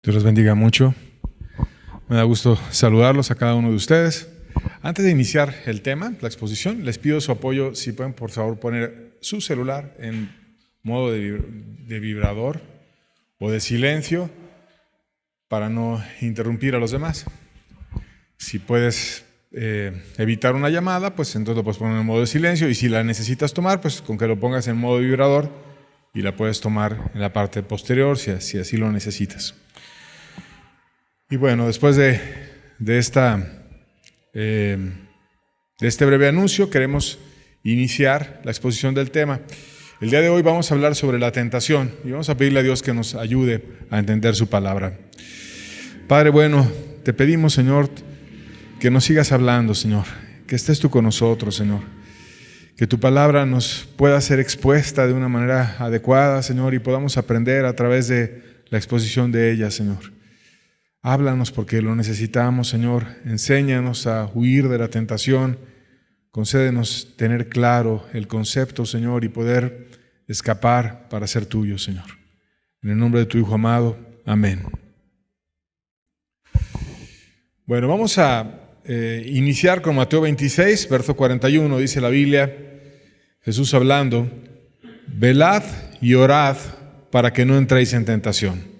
Dios los bendiga mucho. Me da gusto saludarlos a cada uno de ustedes. Antes de iniciar el tema, la exposición, les pido su apoyo. Si pueden, por favor, poner su celular en modo de vibrador o de silencio para no interrumpir a los demás. Si puedes evitar una llamada, pues entonces lo puedes poner en modo de silencio, y si la necesitas tomar, pues con que lo pongas en modo de vibrador y la puedes tomar en la parte posterior si así lo necesitas. Y bueno, después de este breve anuncio, queremos iniciar la exposición del tema. El día de hoy vamos a hablar sobre la tentación y vamos a pedirle a Dios que nos ayude a entender su palabra. Padre bueno, te pedimos, Señor, que nos sigas hablando, Señor, que estés tú con nosotros, Señor, que tu palabra nos pueda ser expuesta de una manera adecuada, Señor, y podamos aprender a través de la exposición de ella, Señor. Háblanos porque lo necesitamos, Señor. Enséñanos a huir de la tentación. Concédenos tener claro el concepto, Señor, y poder escapar para ser tuyo, Señor. En el nombre de tu Hijo amado. Amén. Bueno, vamos a iniciar con Mateo 26, verso 41. Dice la Biblia, Jesús hablando: velad y orad para que no entréis en tentación.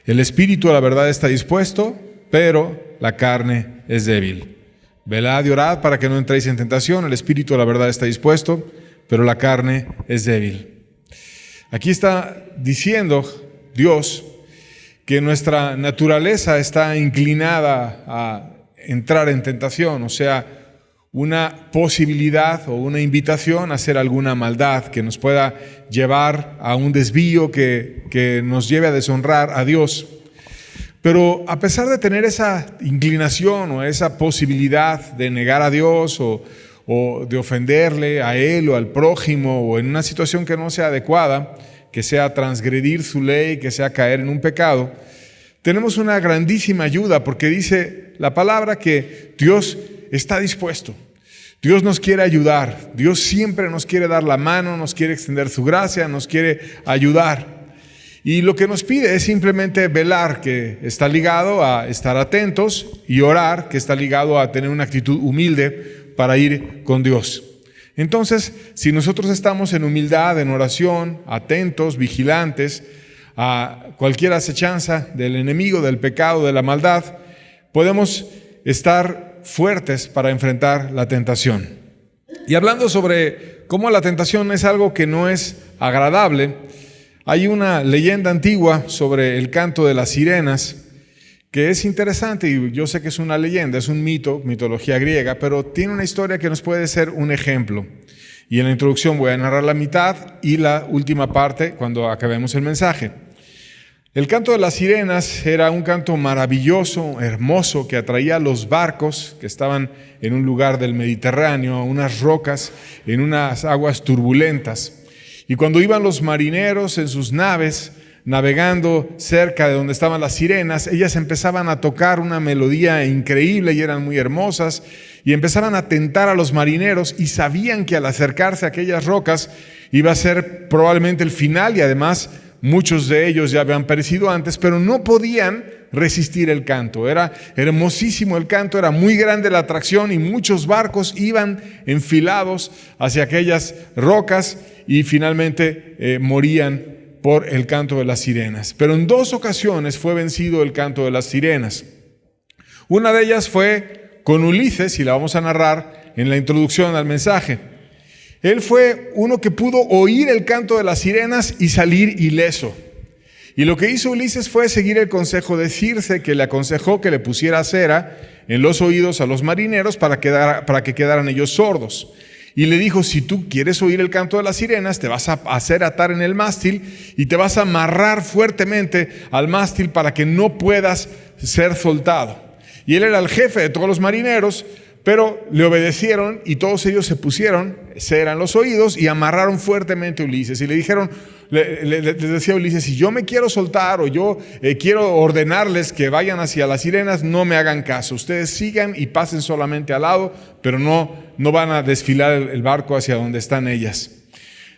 El espíritu a la verdad está dispuesto, pero la carne es débil. Velad y orad para que no entréis en tentación. El espíritu a la verdad está dispuesto, pero la carne es débil. Aquí está diciendo Dios que nuestra naturaleza está inclinada a entrar en tentación, o sea, una posibilidad o una invitación a hacer alguna maldad que nos pueda llevar a un desvío que nos lleve a deshonrar a Dios. Pero a pesar de tener esa inclinación o esa posibilidad de negar a Dios o de ofenderle a Él o al prójimo, o en una situación que no sea adecuada, que sea transgredir su ley, que sea caer en un pecado, tenemos una grandísima ayuda, porque dice la palabra que Dios está dispuesto. Dios nos quiere ayudar. Dios siempre nos quiere dar la mano, nos quiere extender su gracia, nos quiere ayudar. Y lo que nos pide es simplemente velar, que está ligado a estar atentos, y orar, que está ligado a tener una actitud humilde para ir con Dios. Entonces, si nosotros estamos en humildad, en oración, atentos, vigilantes a cualquier acechanza del enemigo, del pecado, de la maldad, podemos estar fuertes para enfrentar la tentación. Y hablando sobre cómo la tentación es algo que no es agradable, hay una leyenda antigua sobre el canto de las sirenas que es interesante, y yo sé que es una leyenda, es un mito, mitología griega, pero tiene una historia que nos puede ser un ejemplo. Y en la introducción voy a narrar la mitad y la última parte cuando acabemos el mensaje. El canto de las sirenas era un canto maravilloso, hermoso, que atraía a los barcos que estaban en un lugar del Mediterráneo, a unas rocas, en unas aguas turbulentas. Y cuando iban los marineros en sus naves, navegando cerca de donde estaban las sirenas, ellas empezaban a tocar una melodía increíble y eran muy hermosas, y empezaban a tentar a los marineros, y sabían que al acercarse a aquellas rocas iba a ser probablemente el final, y además muchos de ellos ya habían perecido antes, pero no podían resistir el canto. Era hermosísimo el canto, era muy grande la atracción, y muchos barcos iban enfilados hacia aquellas rocas y finalmente morían por el canto de las sirenas. Pero en 2 ocasiones fue vencido el canto de las sirenas. Una de ellas fue con Ulises, y la vamos a narrar en la introducción al mensaje. Él fue uno que pudo oír el canto de las sirenas y salir ileso. Y lo que hizo Ulises fue seguir el consejo de Circe, que le aconsejó que le pusiera cera en los oídos a los marineros para que quedaran ellos sordos. Y le dijo: si tú quieres oír el canto de las sirenas, te vas a hacer atar en el mástil y te vas a amarrar fuertemente al mástil para que no puedas ser soltado. Y él era el jefe de todos los marineros, pero le obedecieron, y todos ellos se pusieron cera en los oídos y amarraron fuertemente a Ulises. Y le dijeron, les decía Ulises: si yo me quiero soltar o yo quiero ordenarles que vayan hacia las sirenas, no me hagan caso. Ustedes sigan y pasen solamente al lado, pero no van a desfilar el barco hacia donde están ellas.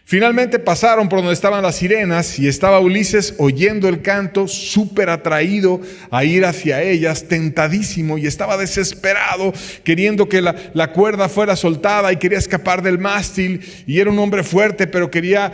Finalmente pasaron por donde estaban las sirenas y estaba Ulises oyendo el canto, súper atraído a ir hacia ellas, tentadísimo, y estaba desesperado, queriendo que la cuerda fuera soltada y quería escapar del mástil, y era un hombre fuerte, pero quería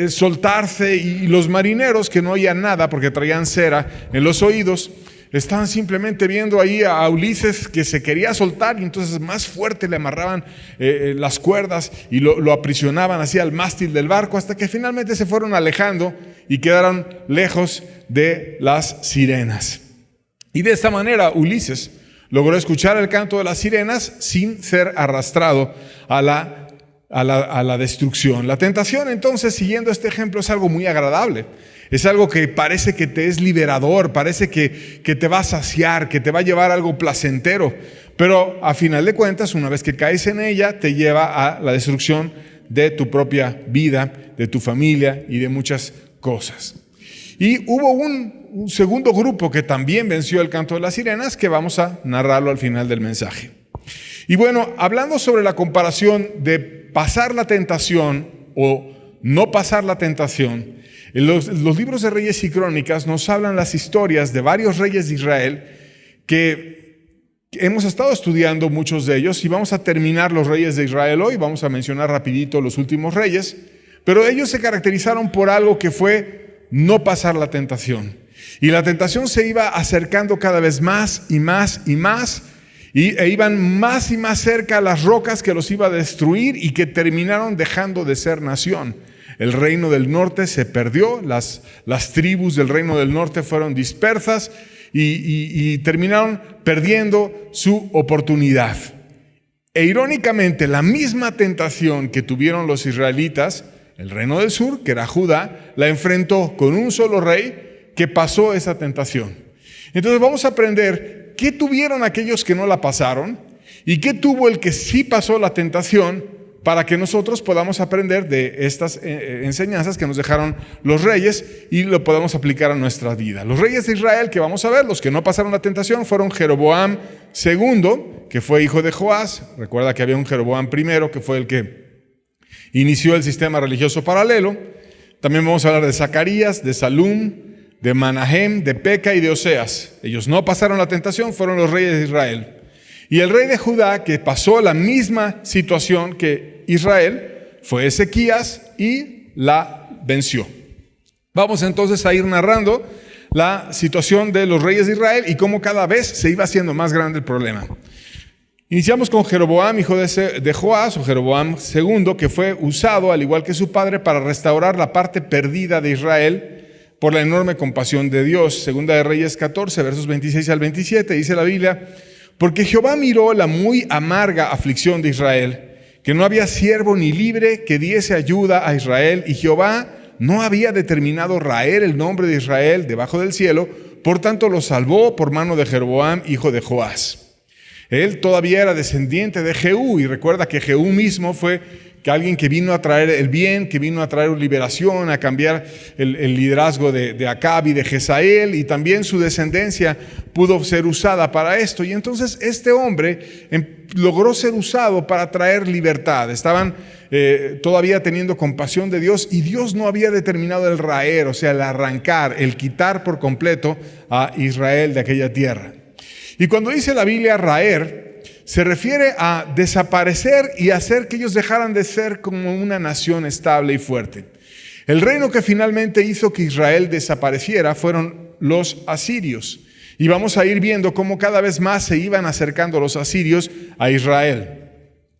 soltarse, y los marineros, que no oían nada porque traían cera en los oídos, estaban simplemente viendo ahí a Ulises que se quería soltar, y entonces más fuerte le amarraban las cuerdas y lo aprisionaban así al mástil del barco, hasta que finalmente se fueron alejando y quedaron lejos de las sirenas. Y de esta manera Ulises logró escuchar el canto de las sirenas sin ser arrastrado a la destrucción. La tentación, entonces, siguiendo este ejemplo, es algo muy agradable. Es algo que parece que te es liberador, parece que te va a saciar, que te va a llevar a algo placentero. Pero a final de cuentas, una vez que caes en ella, te lleva a la destrucción de tu propia vida, de tu familia y de muchas cosas. Y hubo un segundo grupo que también venció el canto de las sirenas, que vamos a narrarlo al final del mensaje. Y bueno, hablando sobre la comparación de pasar la tentación o no pasar la tentación, los libros de Reyes y Crónicas nos hablan las historias de varios reyes de Israel que hemos estado estudiando muchos de ellos, y vamos a terminar los reyes de Israel hoy. Vamos a mencionar rapidito los últimos reyes, pero ellos se caracterizaron por algo que fue no pasar la tentación. Y la tentación se iba acercando cada vez más y más y más, e iban más y más cerca a las rocas que los iba a destruir y que terminaron dejando de ser nación. El reino del norte se perdió, las tribus del reino del norte fueron dispersas y terminaron perdiendo su oportunidad. E irónicamente, la misma tentación que tuvieron los israelitas, el reino del sur, que era Judá, la enfrentó con un solo rey que pasó esa tentación. Entonces vamos a aprender qué tuvieron aquellos que no la pasaron y qué tuvo el que sí pasó la tentación, para que nosotros podamos aprender de estas enseñanzas que nos dejaron los reyes y lo podamos aplicar a nuestra vida. Los reyes de Israel que vamos a ver, los que no pasaron la tentación, fueron Jeroboam II, que fue hijo de Joás. Recuerda que había un Jeroboam I, que fue el que inició el sistema religioso paralelo. También vamos a hablar de Zacarías, de Salum, de Manahem, de Peca y de Oseas. Ellos no pasaron la tentación, fueron los reyes de Israel. Y el rey de Judá, que pasó la misma situación que Israel, fue Ezequías y la venció. Vamos entonces a ir narrando la situación de los reyes de Israel y cómo cada vez se iba haciendo más grande el problema. Iniciamos con Jeroboam, hijo de Joás, o Jeroboam II, que fue usado, al igual que su padre, para restaurar la parte perdida de Israel por la enorme compasión de Dios. Segunda de Reyes 14, versos 26 al 27, dice la Biblia: porque Jehová miró la muy amarga aflicción de Israel, que no había siervo ni libre que diese ayuda a Israel, y Jehová no había determinado raer el nombre de Israel debajo del cielo, por tanto lo salvó por mano de Jeroboam, hijo de Joás. Él todavía era descendiente de Jehú, y recuerda que Jehú mismo fue alguien que vino a traer el bien, que vino a traer liberación, a cambiar el liderazgo de Acab y de Jezael, y también su descendencia pudo ser usada para esto. Y entonces este hombre logró ser usado para traer libertad. Estaban todavía teniendo compasión de Dios, y Dios no había determinado el raer, o sea, el arrancar, el quitar por completo a Israel de aquella tierra. Y cuando dice la Biblia raer, se refiere a desaparecer y hacer que ellos dejaran de ser como una nación estable y fuerte. El reino que finalmente hizo que Israel desapareciera fueron los asirios. Y vamos a ir viendo cómo cada vez más se iban acercando los asirios a Israel.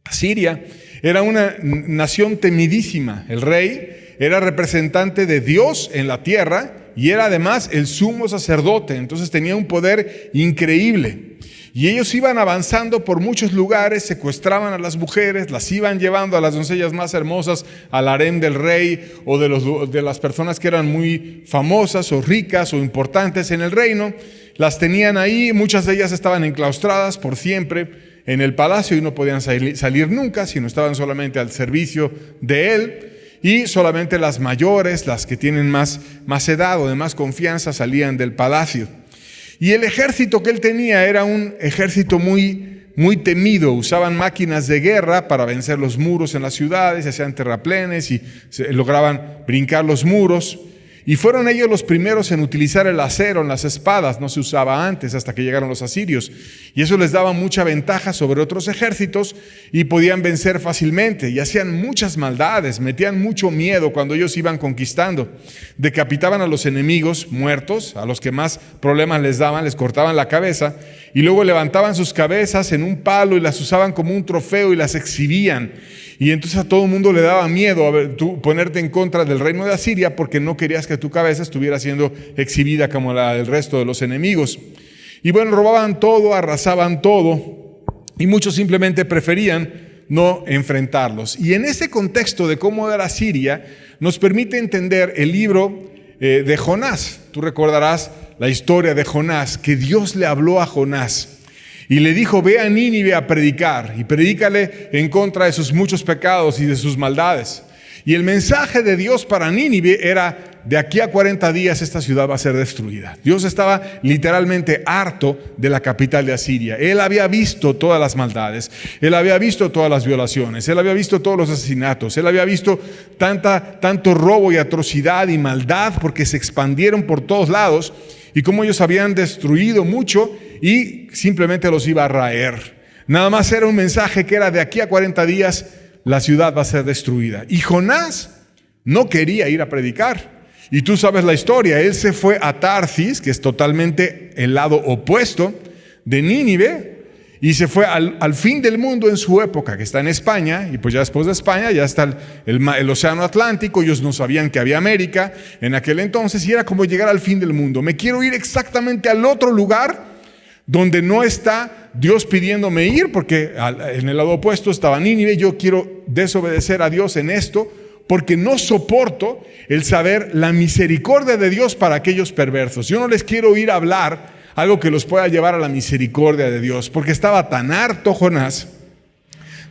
Asiria era una nación temidísima. El rey era representante de Dios en la tierra y era además el sumo sacerdote. Entonces tenía un poder increíble. Y ellos iban avanzando por muchos lugares, secuestraban a las mujeres, las iban llevando a las doncellas más hermosas al harén del rey o de las personas que eran muy famosas o ricas o importantes en el reino. Las tenían ahí, muchas de ellas estaban enclaustradas por siempre en el palacio y no podían salir nunca, sino estaban solamente al servicio de él. Y solamente las mayores, las que tienen más edad o de más confianza, salían del palacio. Y el ejército que él tenía era un ejército muy muy temido. Usaban máquinas de guerra para vencer los muros en las ciudades, hacían terraplenes y lograban brincar los muros. Y fueron ellos los primeros en utilizar el acero en las espadas. No se usaba antes, hasta que llegaron los asirios. Y eso les daba mucha ventaja sobre otros ejércitos y podían vencer fácilmente. Y hacían muchas maldades, metían mucho miedo cuando ellos iban conquistando. Decapitaban a los enemigos muertos, a los que más problemas les daban, les cortaban la cabeza. Y luego levantaban sus cabezas en un palo y las usaban como un trofeo y las exhibían. Y entonces a todo el mundo le daba miedo tú ponerte en contra del reino de Asiria porque no querías que tu cabeza estuviera siendo exhibida como la del resto de los enemigos. Y bueno, robaban todo, arrasaban todo y muchos simplemente preferían no enfrentarlos. Y en ese contexto de cómo era Siria nos permite entender el libro de Jonás. Tú recordarás la historia de Jonás, que Dios le habló a Jonás. Y le dijo, ve a Nínive a predicar y predícale en contra de sus muchos pecados y de sus maldades. Y el mensaje de Dios para Nínive era, de aquí a 40 días esta ciudad va a ser destruida. Dios estaba literalmente harto de la capital de Asiria. Él había visto todas las maldades, él había visto todas las violaciones, él había visto todos los asesinatos, él había visto tanto robo y atrocidad y maldad porque se expandieron por todos lados y cómo ellos habían destruido mucho y simplemente los iba a raer. Nada más era un mensaje que era de aquí a 40 días la ciudad va a ser destruida. Y Jonás no quería ir a predicar. Y tú sabes la historia, él se fue a Tarsis, que es totalmente el lado opuesto de Nínive, y se fue al fin del mundo en su época, que está en España, y pues ya después de España ya está el océano Atlántico. Ellos no sabían que había América en aquel entonces, y era como llegar al fin del mundo. Me quiero ir exactamente al otro lugar donde no está Dios pidiéndome ir, porque en el lado opuesto estaba Nínive. Yo quiero desobedecer a Dios en esto, porque no soporto el saber la misericordia de Dios para aquellos perversos. Yo no les quiero ir a hablar algo que los pueda llevar a la misericordia de Dios, porque estaba tan harto Jonás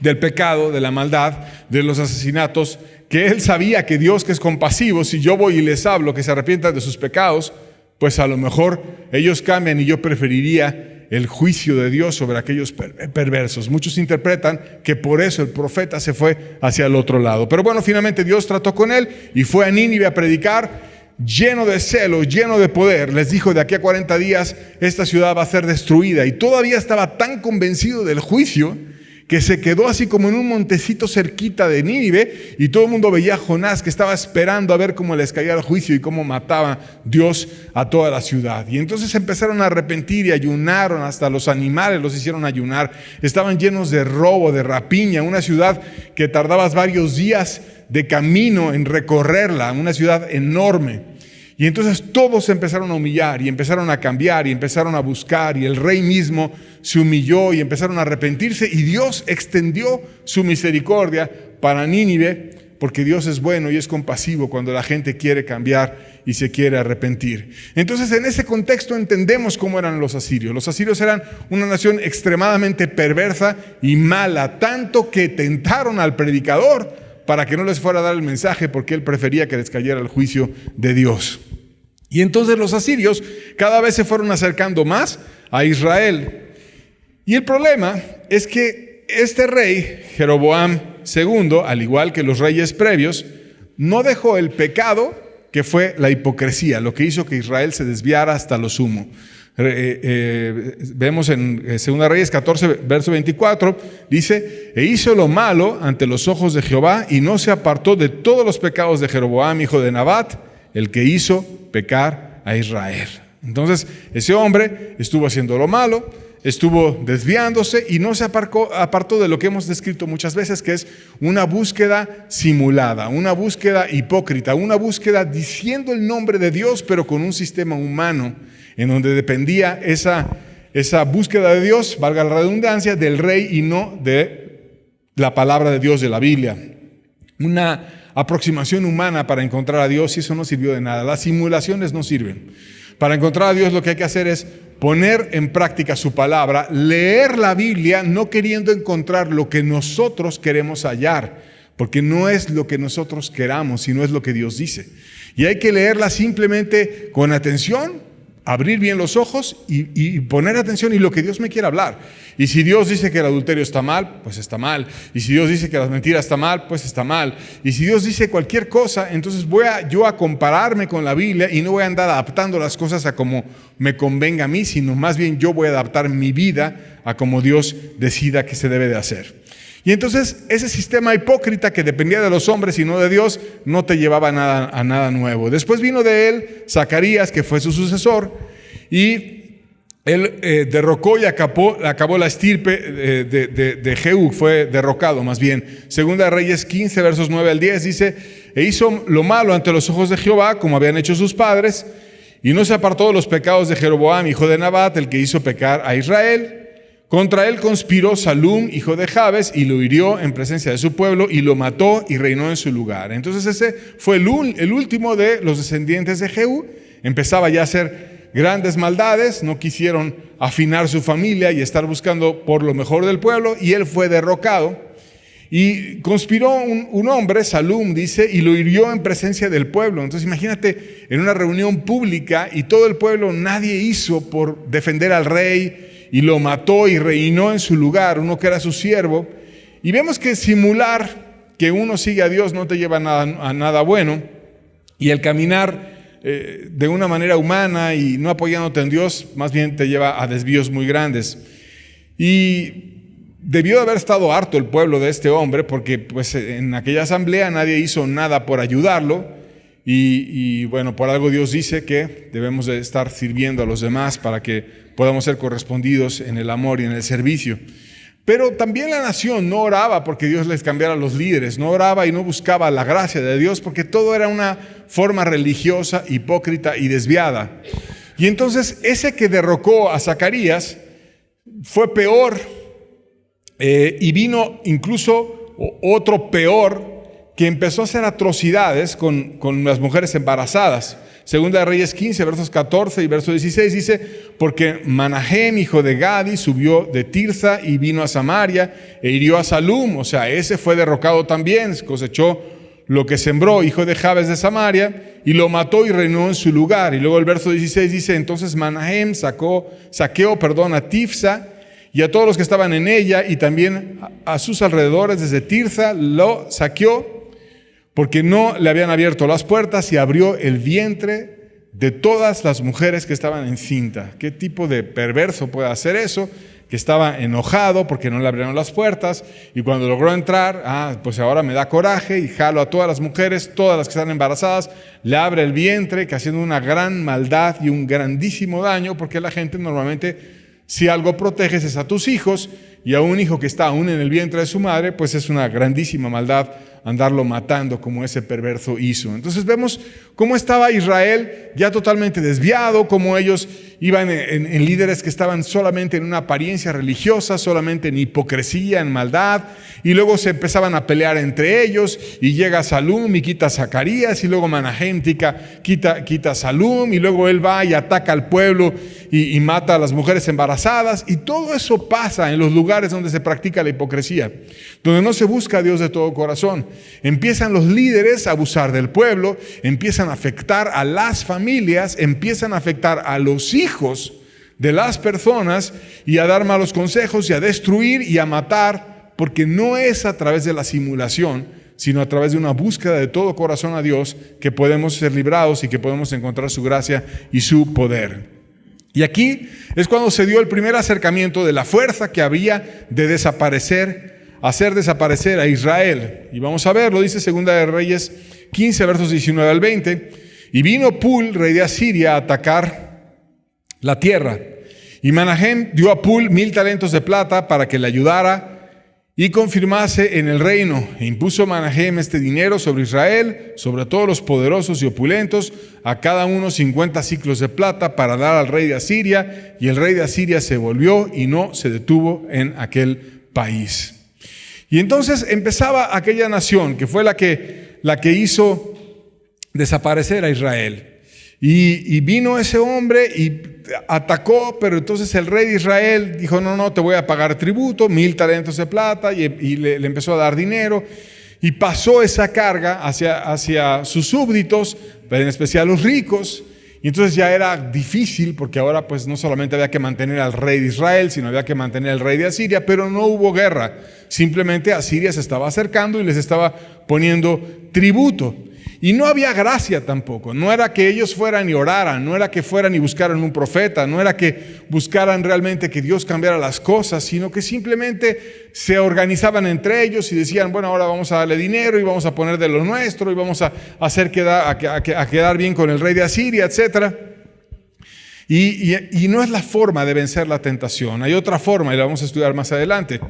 del pecado, de la maldad, de los asesinatos, que él sabía que Dios, que es compasivo, si yo voy y les hablo que se arrepientan de sus pecados, pues a lo mejor ellos cambian y yo preferiría el juicio de Dios sobre aquellos perversos. Muchos interpretan que por eso el profeta se fue hacia el otro lado. Pero bueno, finalmente Dios trató con él y fue a Nínive a predicar, lleno de celo, lleno de poder. Les dijo, de aquí a 40 días esta ciudad va a ser destruida. Y todavía estaba tan convencido del juicio que se quedó así como en un montecito cerquita de Nínive, y todo el mundo veía a Jonás que estaba esperando a ver cómo les caía el juicio y cómo mataba Dios a toda la ciudad. Y entonces empezaron a arrepentir y ayunaron, hasta los animales los hicieron ayunar. Estaban llenos de robo, de rapiña, una ciudad que tardabas varios días de camino en recorrerla, una ciudad enorme. Y entonces todos se empezaron a humillar y empezaron a cambiar y empezaron a buscar, y el rey mismo se humilló y empezaron a arrepentirse, y Dios extendió su misericordia para Nínive, porque Dios es bueno y es compasivo cuando la gente quiere cambiar y se quiere arrepentir. Entonces en ese contexto entendemos cómo eran los asirios. Los asirios eran una nación extremadamente perversa y mala, tanto que tentaron al predicador para que no les fuera a dar el mensaje, porque él prefería que les cayera el juicio de Dios. Y entonces los asirios cada vez se fueron acercando más a Israel. Y el problema es que este rey, Jeroboam II, al igual que los reyes previos, no dejó el pecado que fue la hipocresía, lo que hizo que Israel se desviara hasta lo sumo. Vemos en 2 Reyes 14, verso 24, dice, e hizo lo malo ante los ojos de Jehová, y no se apartó de todos los pecados de Jeroboam, hijo de Nabat, el que hizo pecar a Israel. Entonces ese hombre estuvo haciendo lo malo, estuvo desviándose y no se apartó de lo que hemos descrito muchas veces, que es una búsqueda simulada, una búsqueda hipócrita, una búsqueda diciendo el nombre de Dios, pero con un sistema humano, en donde dependía esa búsqueda de Dios, valga la redundancia, del rey y no de la palabra de Dios de la Biblia. Una aproximación humana para encontrar a Dios, y eso no sirvió de nada. Las simulaciones no sirven. Para encontrar a Dios lo que hay que hacer es poner en práctica su palabra, leer la Biblia no queriendo encontrar lo que nosotros queremos hallar, porque no es lo que nosotros queramos, sino es lo que Dios dice. Y hay que leerla simplemente con atención, abrir bien los ojos y poner atención en lo que Dios me quiere hablar. Y si Dios dice que el adulterio está mal, pues está mal. Y si Dios dice que las mentiras está mal, pues está mal. Y si Dios dice cualquier cosa, entonces voy yo a compararme con la Biblia y no voy a andar adaptando las cosas a como me convenga a mí, sino más bien yo voy a adaptar mi vida a como Dios decida que se debe de hacer. Y entonces ese sistema hipócrita que dependía de los hombres y no de Dios, no te llevaba a nada nuevo. Después vino de él Zacarías, que fue su sucesor, y él derrocó y acabó la estirpe de Jehú, fue derrocado más bien. Segunda de Reyes 15, versos 9 al 10, dice: e hizo lo malo ante los ojos de Jehová, como habían hecho sus padres, y no se apartó de los pecados de Jeroboam, hijo de Nabat, el que hizo pecar a Israel. Contra él conspiró Salum, hijo de Jabes, y lo hirió en presencia de su pueblo, y lo mató y reinó en su lugar. Entonces ese fue el último de los descendientes de Jehú. Empezaba ya a hacer grandes maldades, no quisieron afinar su familia y estar buscando por lo mejor del pueblo, y él fue derrocado. Y conspiró un hombre, Salum dice, y lo hirió en presencia del pueblo. Entonces imagínate, en una reunión pública y todo el pueblo, nadie hizo por defender al rey, y lo mató y reinó en su lugar, uno que era su siervo. Y vemos que simular que uno sigue a Dios no te lleva a nada bueno, y el caminar de una manera humana y no apoyándote en Dios, más bien te lleva a desvíos muy grandes. Y debió de haber estado harto el pueblo de este hombre, porque pues en aquella asamblea nadie hizo nada por ayudarlo. Y bueno, por algo Dios dice que debemos de estar sirviendo a los demás para que podamos ser correspondidos en el amor y en el servicio. Pero también la nación no oraba porque Dios les cambiara a los líderes, no oraba y no buscaba la gracia de Dios, porque todo era una forma religiosa, hipócrita y desviada. Y entonces ese que derrocó a Zacarías fue peor, y vino incluso otro peor, que empezó a hacer atrocidades con las mujeres embarazadas. Segunda de Reyes 15, versos 14 y verso 16 dice: porque Manahem, hijo de Gadi, subió de Tirsa y vino a Samaria e hirió a Salum, o sea, ese fue derrocado también, cosechó lo que sembró, hijo de Jabes de Samaria, y lo mató y reinó en su lugar. Y luego el verso 16 dice: entonces Manahem saqueó a Tifsa y a todos los que estaban en ella, y también a sus alrededores desde Tirsa lo saqueó, porque no le habían abierto las puertas, y abrió el vientre de todas las mujeres que estaban encinta. ¿Qué tipo de perverso puede hacer eso? Que estaba enojado porque no le abrieron las puertas, y cuando logró entrar, pues ahora me da coraje y jalo a todas las mujeres, todas las que están embarazadas, le abre el vientre, que haciendo una gran maldad y un grandísimo daño, porque la gente normalmente, si algo proteges es a tus hijos, y a un hijo que está aún en el vientre de su madre, pues es una grandísima maldad andarlo matando como ese perverso hizo. Entonces vemos cómo estaba Israel ya totalmente desviado, cómo ellos iban en líderes que estaban solamente en una apariencia religiosa, solamente en hipocresía, en maldad, y luego se empezaban a pelear entre ellos, y llega Salum y quita a Zacarías, y luego Manahem quita a Salum, y luego él va y ataca al pueblo y mata a las mujeres embarazadas, y todo eso pasa en los lugares donde se practica la hipocresía, donde no se busca a Dios de todo corazón. Empiezan los líderes a abusar del pueblo, empiezan a afectar a las familias, empiezan a afectar a los hijos de las personas, y a dar malos consejos y a destruir y a matar, porque no es a través de la simulación, sino a través de una búsqueda de todo corazón a Dios que podemos ser librados y que podemos encontrar su gracia y su poder. Y aquí es cuando se dio el primer acercamiento de la fuerza que había de hacer desaparecer a Israel. Y vamos a verlo, dice Segunda de Reyes 15, versos 19 al 20. Y vino Pul, rey de Asiria, a atacar la tierra. Y Manahem dio a Pul 1000 talentos de plata para que le ayudara y confirmase en el reino. E impuso Manahem este dinero sobre Israel, sobre todos los poderosos y opulentos, a cada uno 50 siclos de plata para dar al rey de Asiria. Y el rey de Asiria se volvió y no se detuvo en aquel país. Y entonces empezaba aquella nación que fue la que hizo desaparecer a Israel. Y vino ese hombre y atacó, pero entonces el rey de Israel dijo: no, te voy a pagar tributo, 1000 talentos de plata, y le empezó a dar dinero, y pasó esa carga hacia sus súbditos, en especial los ricos, Y entonces ya era difícil, porque ahora pues no solamente había que mantener al rey de Israel, sino había que mantener al rey de Asiria, pero no hubo guerra. Simplemente Asiria se estaba acercando y les estaba poniendo tributo. Y no había gracia tampoco. No era que ellos fueran y oraran, no era que fueran y buscaran un profeta, no era que buscaran realmente que Dios cambiara las cosas, sino que simplemente se organizaban entre ellos y decían, bueno, ahora vamos a darle dinero y vamos a poner de lo nuestro y vamos a hacer quedar bien con el rey de Asiria, etc. Y no es la forma de vencer la tentación. Hay otra forma y la vamos a estudiar más adelante.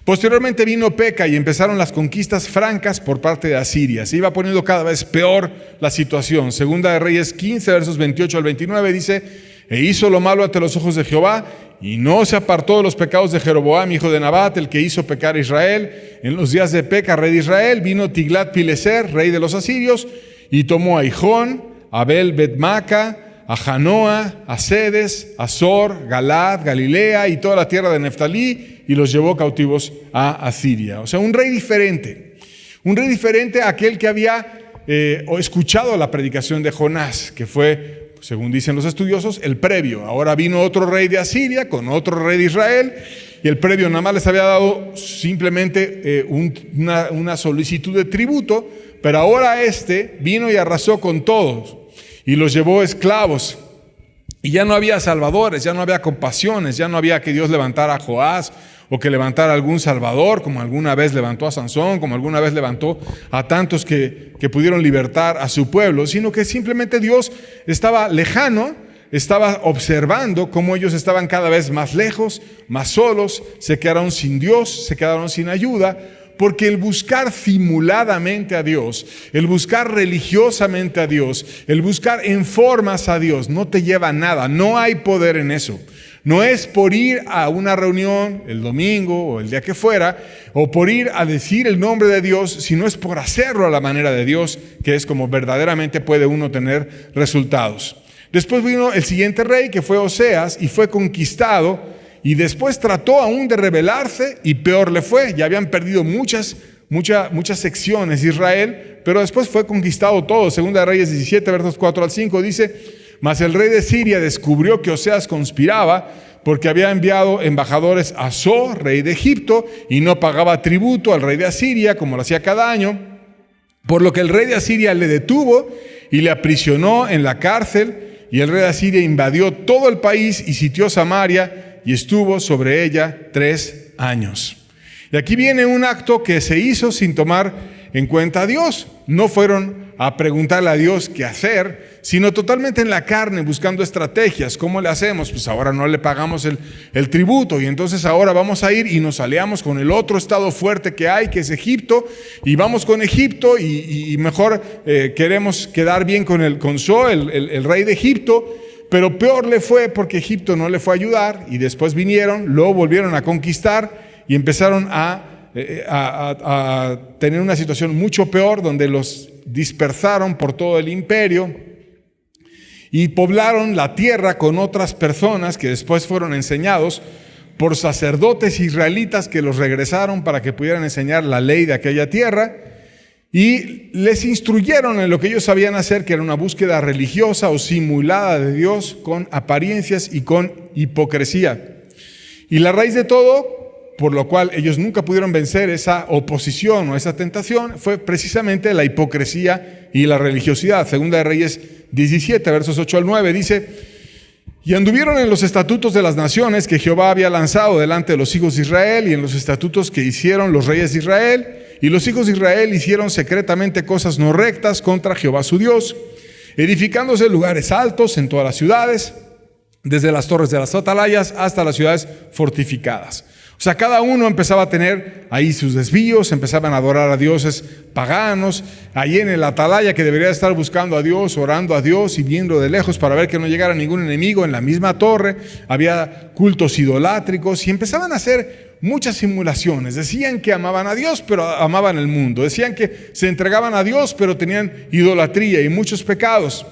Posteriormente vino Peca y empezaron las conquistas francas por parte de Asiria. Se iba poniendo cada vez peor la situación. Segunda de Reyes 15, versos 28 al 29 dice: e hizo lo malo ante los ojos de Jehová, y no se apartó de los pecados de Jeroboam, hijo de Nabat, el que hizo pecar a Israel. En los días de Peca, rey de Israel, vino Tiglat-Pileser, rey de los asirios, y tomó a Hijón, a Abel-Bet-Maca, a Janoa, a Sedes, a Zor, Galad, Galilea y toda la tierra de Neftalí, y los llevó cautivos a Asiria. O sea, un rey diferente a aquel que había escuchado la predicación de Jonás, que fue, según dicen los estudiosos, el previo. Ahora vino otro rey de Asiria con otro rey de Israel, y el previo nada más les había dado simplemente una solicitud de tributo, pero ahora este vino y arrasó con todos y los llevó esclavos. Y ya no había salvadores, ya no había compasiones, ya no había que Dios levantara a Joás o que levantara algún salvador, como alguna vez levantó a Sansón, como alguna vez levantó a tantos que pudieron libertar a su pueblo, sino que simplemente Dios estaba lejano, estaba observando cómo ellos estaban cada vez más lejos, más solos, se quedaron sin Dios, se quedaron sin ayuda, porque el buscar simuladamente a Dios, el buscar religiosamente a Dios, el buscar en formas a Dios, no te lleva a nada, no hay poder en eso. No es por ir a una reunión el domingo o el día que fuera, o por ir a decir el nombre de Dios, sino es por hacerlo a la manera de Dios, que es como verdaderamente puede uno tener resultados. Después vino el siguiente rey, que fue Oseas, y fue conquistado, y después trató aún de rebelarse, y peor le fue. Ya habían perdido muchas secciones de Israel, pero después fue conquistado todo. Segunda de Reyes 17, versos 4 al 5, dice: mas el rey de Siria descubrió que Oseas conspiraba, porque había enviado embajadores a So, rey de Egipto, y no pagaba tributo al rey de Asiria, como lo hacía cada año. Por lo que el rey de Asiria le detuvo y le aprisionó en la cárcel, y el rey de Asiria invadió todo el país y sitió Samaria, y estuvo sobre ella 3 años. Y aquí viene un acto que se hizo sin tomar en cuenta a Dios. No fueron a preguntarle a Dios qué hacer, sino totalmente en la carne, buscando estrategias. ¿Cómo le hacemos? Pues ahora no le pagamos el tributo, y entonces ahora vamos a ir y nos aliamos con el otro estado fuerte que hay, que es Egipto, y vamos con Egipto, y mejor queremos quedar bien con So, el rey de Egipto. Pero peor le fue, porque Egipto no le fue a ayudar, y después vinieron, lo volvieron a conquistar y empezaron a tener una situación mucho peor, donde los dispersaron por todo el imperio y poblaron la tierra con otras personas que después fueron enseñados por sacerdotes israelitas, que los regresaron para que pudieran enseñar la ley de aquella tierra, y les instruyeron en lo que ellos sabían hacer, que era una búsqueda religiosa o simulada de Dios, con apariencias y con hipocresía. Y la raíz de todo, por lo cual ellos nunca pudieron vencer esa oposición o esa tentación, fue precisamente la hipocresía y la religiosidad. Segunda de Reyes 17, versos 8 al 9, dice: y anduvieron en los estatutos de las naciones que Jehová había lanzado delante de los hijos de Israel, y en los estatutos que hicieron los reyes de Israel. Y los hijos de Israel hicieron secretamente cosas no rectas contra Jehová su Dios, edificándose lugares altos en todas las ciudades, desde las torres de las atalayas hasta las ciudades fortificadas. O sea, cada uno empezaba a tener ahí sus desvíos, empezaban a adorar a dioses paganos, ahí en el atalaya, que debería estar buscando a Dios, orando a Dios y viendo de lejos para ver que no llegara ningún enemigo. En la misma torre había cultos idolátricos, y empezaban a hacer muchas simulaciones. Decían que amaban a Dios, pero amaban el mundo. Decían que se entregaban a Dios, pero tenían idolatría y muchos pecados.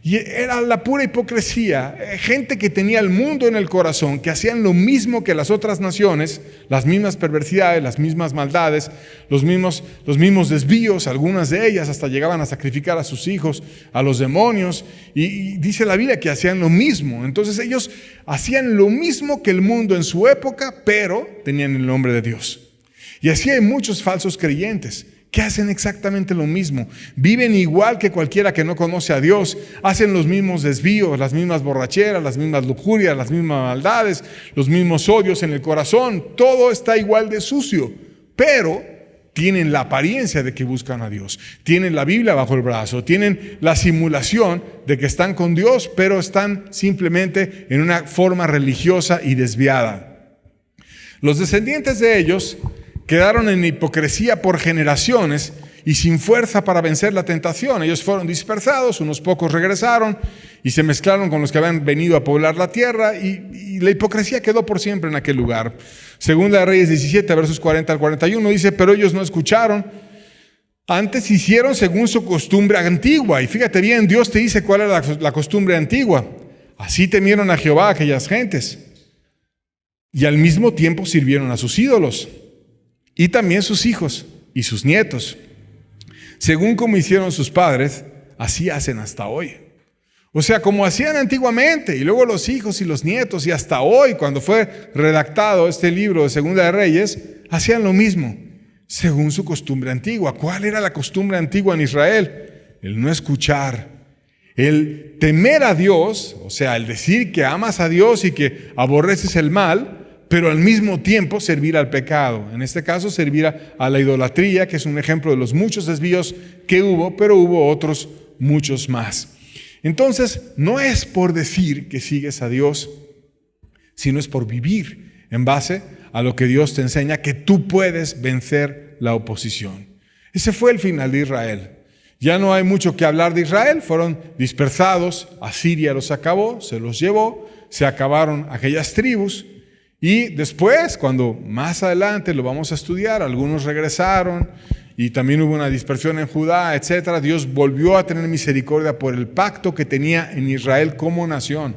Y era la pura hipocresía. Gente que tenía el mundo en el corazón, que hacían lo mismo que las otras naciones, las mismas perversidades, las mismas maldades, los mismos desvíos, algunas de ellas hasta llegaban a sacrificar a sus hijos, a los demonios. Y dice la Biblia que hacían lo mismo. Entonces ellos hacían lo mismo que el mundo en su época, pero tenían el nombre de Dios. Y así hay muchos falsos creyentes que hacen exactamente lo mismo. Viven igual que cualquiera que no conoce a Dios. Hacen los mismos desvíos, las mismas borracheras, las mismas lujurias, las mismas maldades, los mismos odios en el corazón. Todo está igual de sucio, pero tienen la apariencia de que buscan a Dios. Tienen la Biblia bajo el brazo, tienen la simulación de que están con Dios, pero están simplemente en una forma religiosa y desviada. Los descendientes de ellos quedaron en hipocresía por generaciones y sin fuerza para vencer la tentación. Ellos fueron dispersados, unos pocos regresaron y se mezclaron con los que habían venido a poblar la tierra, y la hipocresía quedó por siempre en aquel lugar. Segunda de Reyes 17, versos 40 al 41, dice: pero ellos no escucharon, antes hicieron según su costumbre antigua. Y fíjate bien, Dios te dice cuál era la costumbre antigua. Así temieron a Jehová aquellas gentes, y al mismo tiempo sirvieron a sus ídolos. Y también sus hijos y sus nietos. Según como hicieron sus padres, así hacen hasta hoy. O sea, como hacían antiguamente, y luego los hijos y los nietos, y hasta hoy, cuando fue redactado este libro de Segunda de Reyes, hacían lo mismo, según su costumbre antigua. ¿Cuál era la costumbre antigua en Israel? El no escuchar, el temer a Dios, o sea, el decir que amas a Dios y que aborreces el mal, pero al mismo tiempo servir al pecado. En este caso, servir a la idolatría, que es un ejemplo de los muchos desvíos que hubo, pero hubo otros muchos más. Entonces, no es por decir que sigues a Dios, sino es por vivir en base a lo que Dios te enseña, que tú puedes vencer la oposición. Ese fue el final de Israel. Ya no hay mucho que hablar de Israel, fueron dispersados, Asiria los acabó, se los llevó, se acabaron aquellas tribus. Y después, cuando más adelante lo vamos a estudiar, algunos regresaron y también hubo una dispersión en Judá, etc. Dios volvió a tener misericordia por el pacto que tenía en Israel como nación,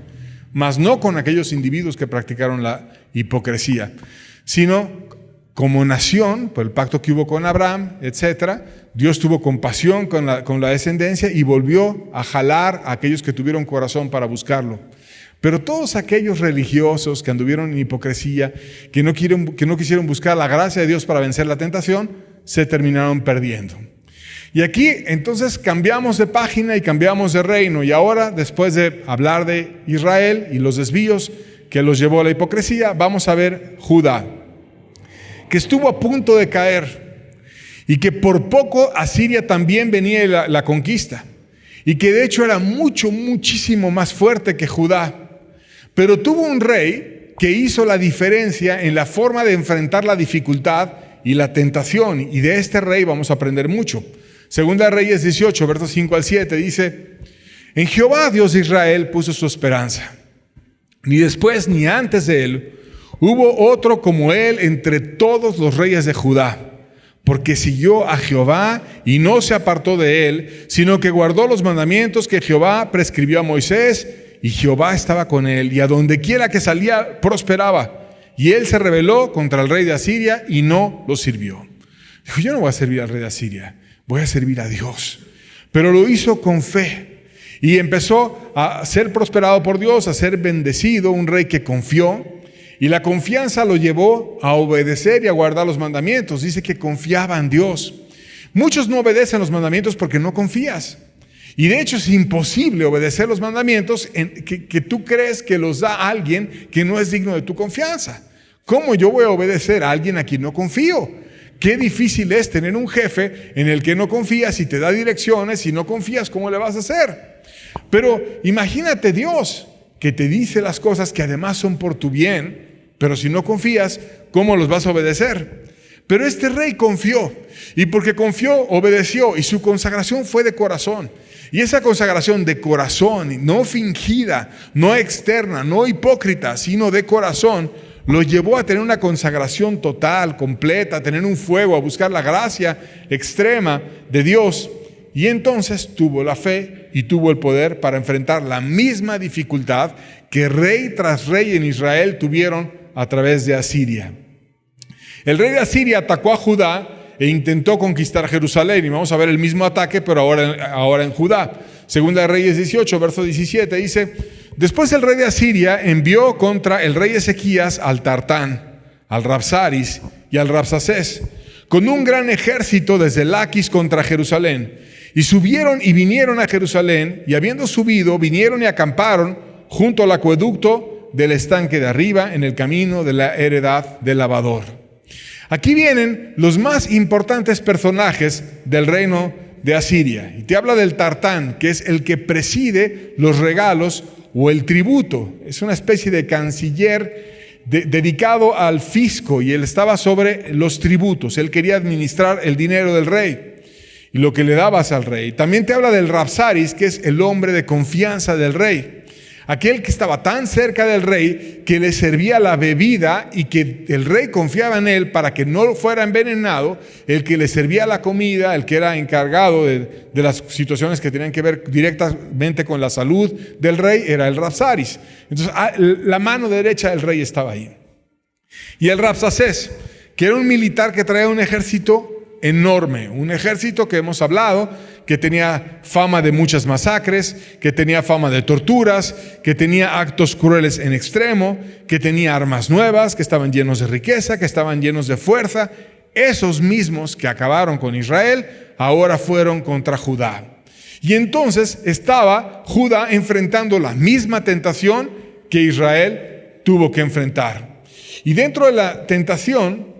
mas no con aquellos individuos que practicaron la hipocresía, sino como nación, por el pacto que hubo con Abraham, etc. Dios tuvo compasión con la descendencia y volvió a jalar a aquellos que tuvieron corazón para buscarlo. Pero todos aquellos religiosos que anduvieron en hipocresía, que no quisieron buscar la gracia de Dios para vencer la tentación, se terminaron perdiendo. Y aquí entonces cambiamos de página y cambiamos de reino. Y ahora, después de hablar de Israel y los desvíos que los llevó a la hipocresía, vamos a ver Judá, que estuvo a punto de caer y que por poco Asiria también venía la conquista, y que de hecho era muchísimo más fuerte que Judá. Pero tuvo un rey que hizo la diferencia en la forma de enfrentar la dificultad y la tentación. Y de este rey vamos a aprender mucho. Segunda de Reyes 18, versos 5 al 7, dice: en Jehová, Dios de Israel, puso su esperanza. Ni después ni antes de él hubo otro como él entre todos los reyes de Judá. Porque siguió a Jehová y no se apartó de él, sino que guardó los mandamientos que Jehová prescribió a Moisés. Y Jehová estaba con él, y a donde quiera que salía prosperaba. Y él se rebeló contra el rey de Asiria y no lo sirvió. Dijo: yo no voy a servir al rey de Asiria, voy a servir a Dios. Pero lo hizo con fe y empezó a ser prosperado por Dios, a ser bendecido, un rey que confió. Y la confianza lo llevó a obedecer y a guardar los mandamientos. Dice que confiaba en Dios. Muchos no obedecen los mandamientos porque no confías. Y de hecho es imposible obedecer los mandamientos que tú crees que los da alguien que no es digno de tu confianza. ¿Cómo yo voy a obedecer a alguien a quien no confío? Qué difícil es tener un jefe en el que no confías y te da direcciones y no confías, ¿cómo le vas a hacer? Pero imagínate Dios, que te dice las cosas que además son por tu bien, pero si no confías, ¿cómo los vas a obedecer? Pero este rey confió, y porque confió, obedeció, y su consagración fue de corazón. Y esa consagración de corazón, no fingida, no externa, no hipócrita, sino de corazón, lo llevó a tener una consagración total, completa, a tener un fuego, a buscar la gracia extrema de Dios. y entonces tuvo la fe y tuvo el poder para enfrentar la misma dificultad que rey tras rey en Israel tuvieron a través de Asiria. El rey de Asiria atacó a Judá e intentó conquistar Jerusalén, y vamos a ver el mismo ataque, pero ahora en Judá. Segunda de Reyes 18, verso 17, dice: después el rey de Asiria envió contra el rey Ezequías al Tartán, al Rabsaris y al Rabsacés, con un gran ejército desde Laquis contra Jerusalén. Y subieron y vinieron a Jerusalén, y habiendo subido, vinieron y acamparon junto al acueducto del estanque de arriba, en el camino de la heredad del lavador. Aquí vienen los más importantes personajes del reino de Asiria. Y te habla del Tartán, que es el que preside los regalos o el tributo. Es una especie de canciller dedicado al fisco, y él estaba sobre los tributos. Él quería administrar el dinero del rey y lo que le dabas al rey. También te habla del Rabsaris, que es el hombre de confianza del rey. Aquel que estaba tan cerca del rey que le servía la bebida y que el rey confiaba en él para que no fuera envenenado, el que le servía la comida, el que era encargado de las situaciones que tenían que ver directamente con la salud del rey, era el Rabsaris. Entonces la mano derecha del rey estaba ahí. Y el Rabsacés, que era un militar que traía un ejército enorme, un ejército que hemos hablado, que tenía fama de muchas masacres, que tenía fama de torturas, que tenía actos crueles en extremo, que tenía armas nuevas, que estaban llenos de riqueza, que estaban llenos de fuerza. Esos mismos que acabaron con Israel, ahora fueron contra Judá. Y entonces estaba Judá enfrentando la misma tentación que Israel tuvo que enfrentar. Y dentro de la tentación,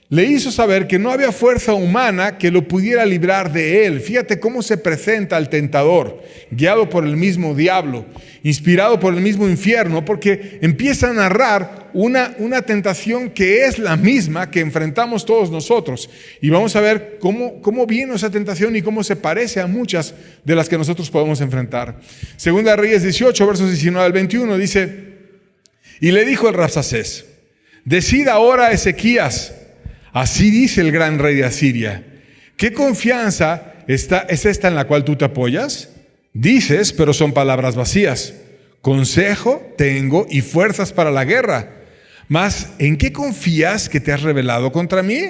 le hizo saber que no había fuerza humana que lo pudiera librar de él. Fíjate cómo se presenta al tentador, guiado por el mismo diablo, inspirado por el mismo infierno, porque empieza a narrar una tentación que es la misma que enfrentamos todos nosotros. Y vamos a ver cómo vino esa tentación y cómo se parece a muchas de las que nosotros podemos enfrentar. Segunda de Reyes 18, versos 19 al 21, dice: y le dijo el Rabsacés: decid ahora, Ezequías, así dice el gran rey de Asiria, ¿qué confianza es esta en la cual tú te apoyas? Dices, pero son palabras vacías. Consejo tengo y fuerzas para la guerra. Mas, ¿en qué confías que te has rebelado contra mí?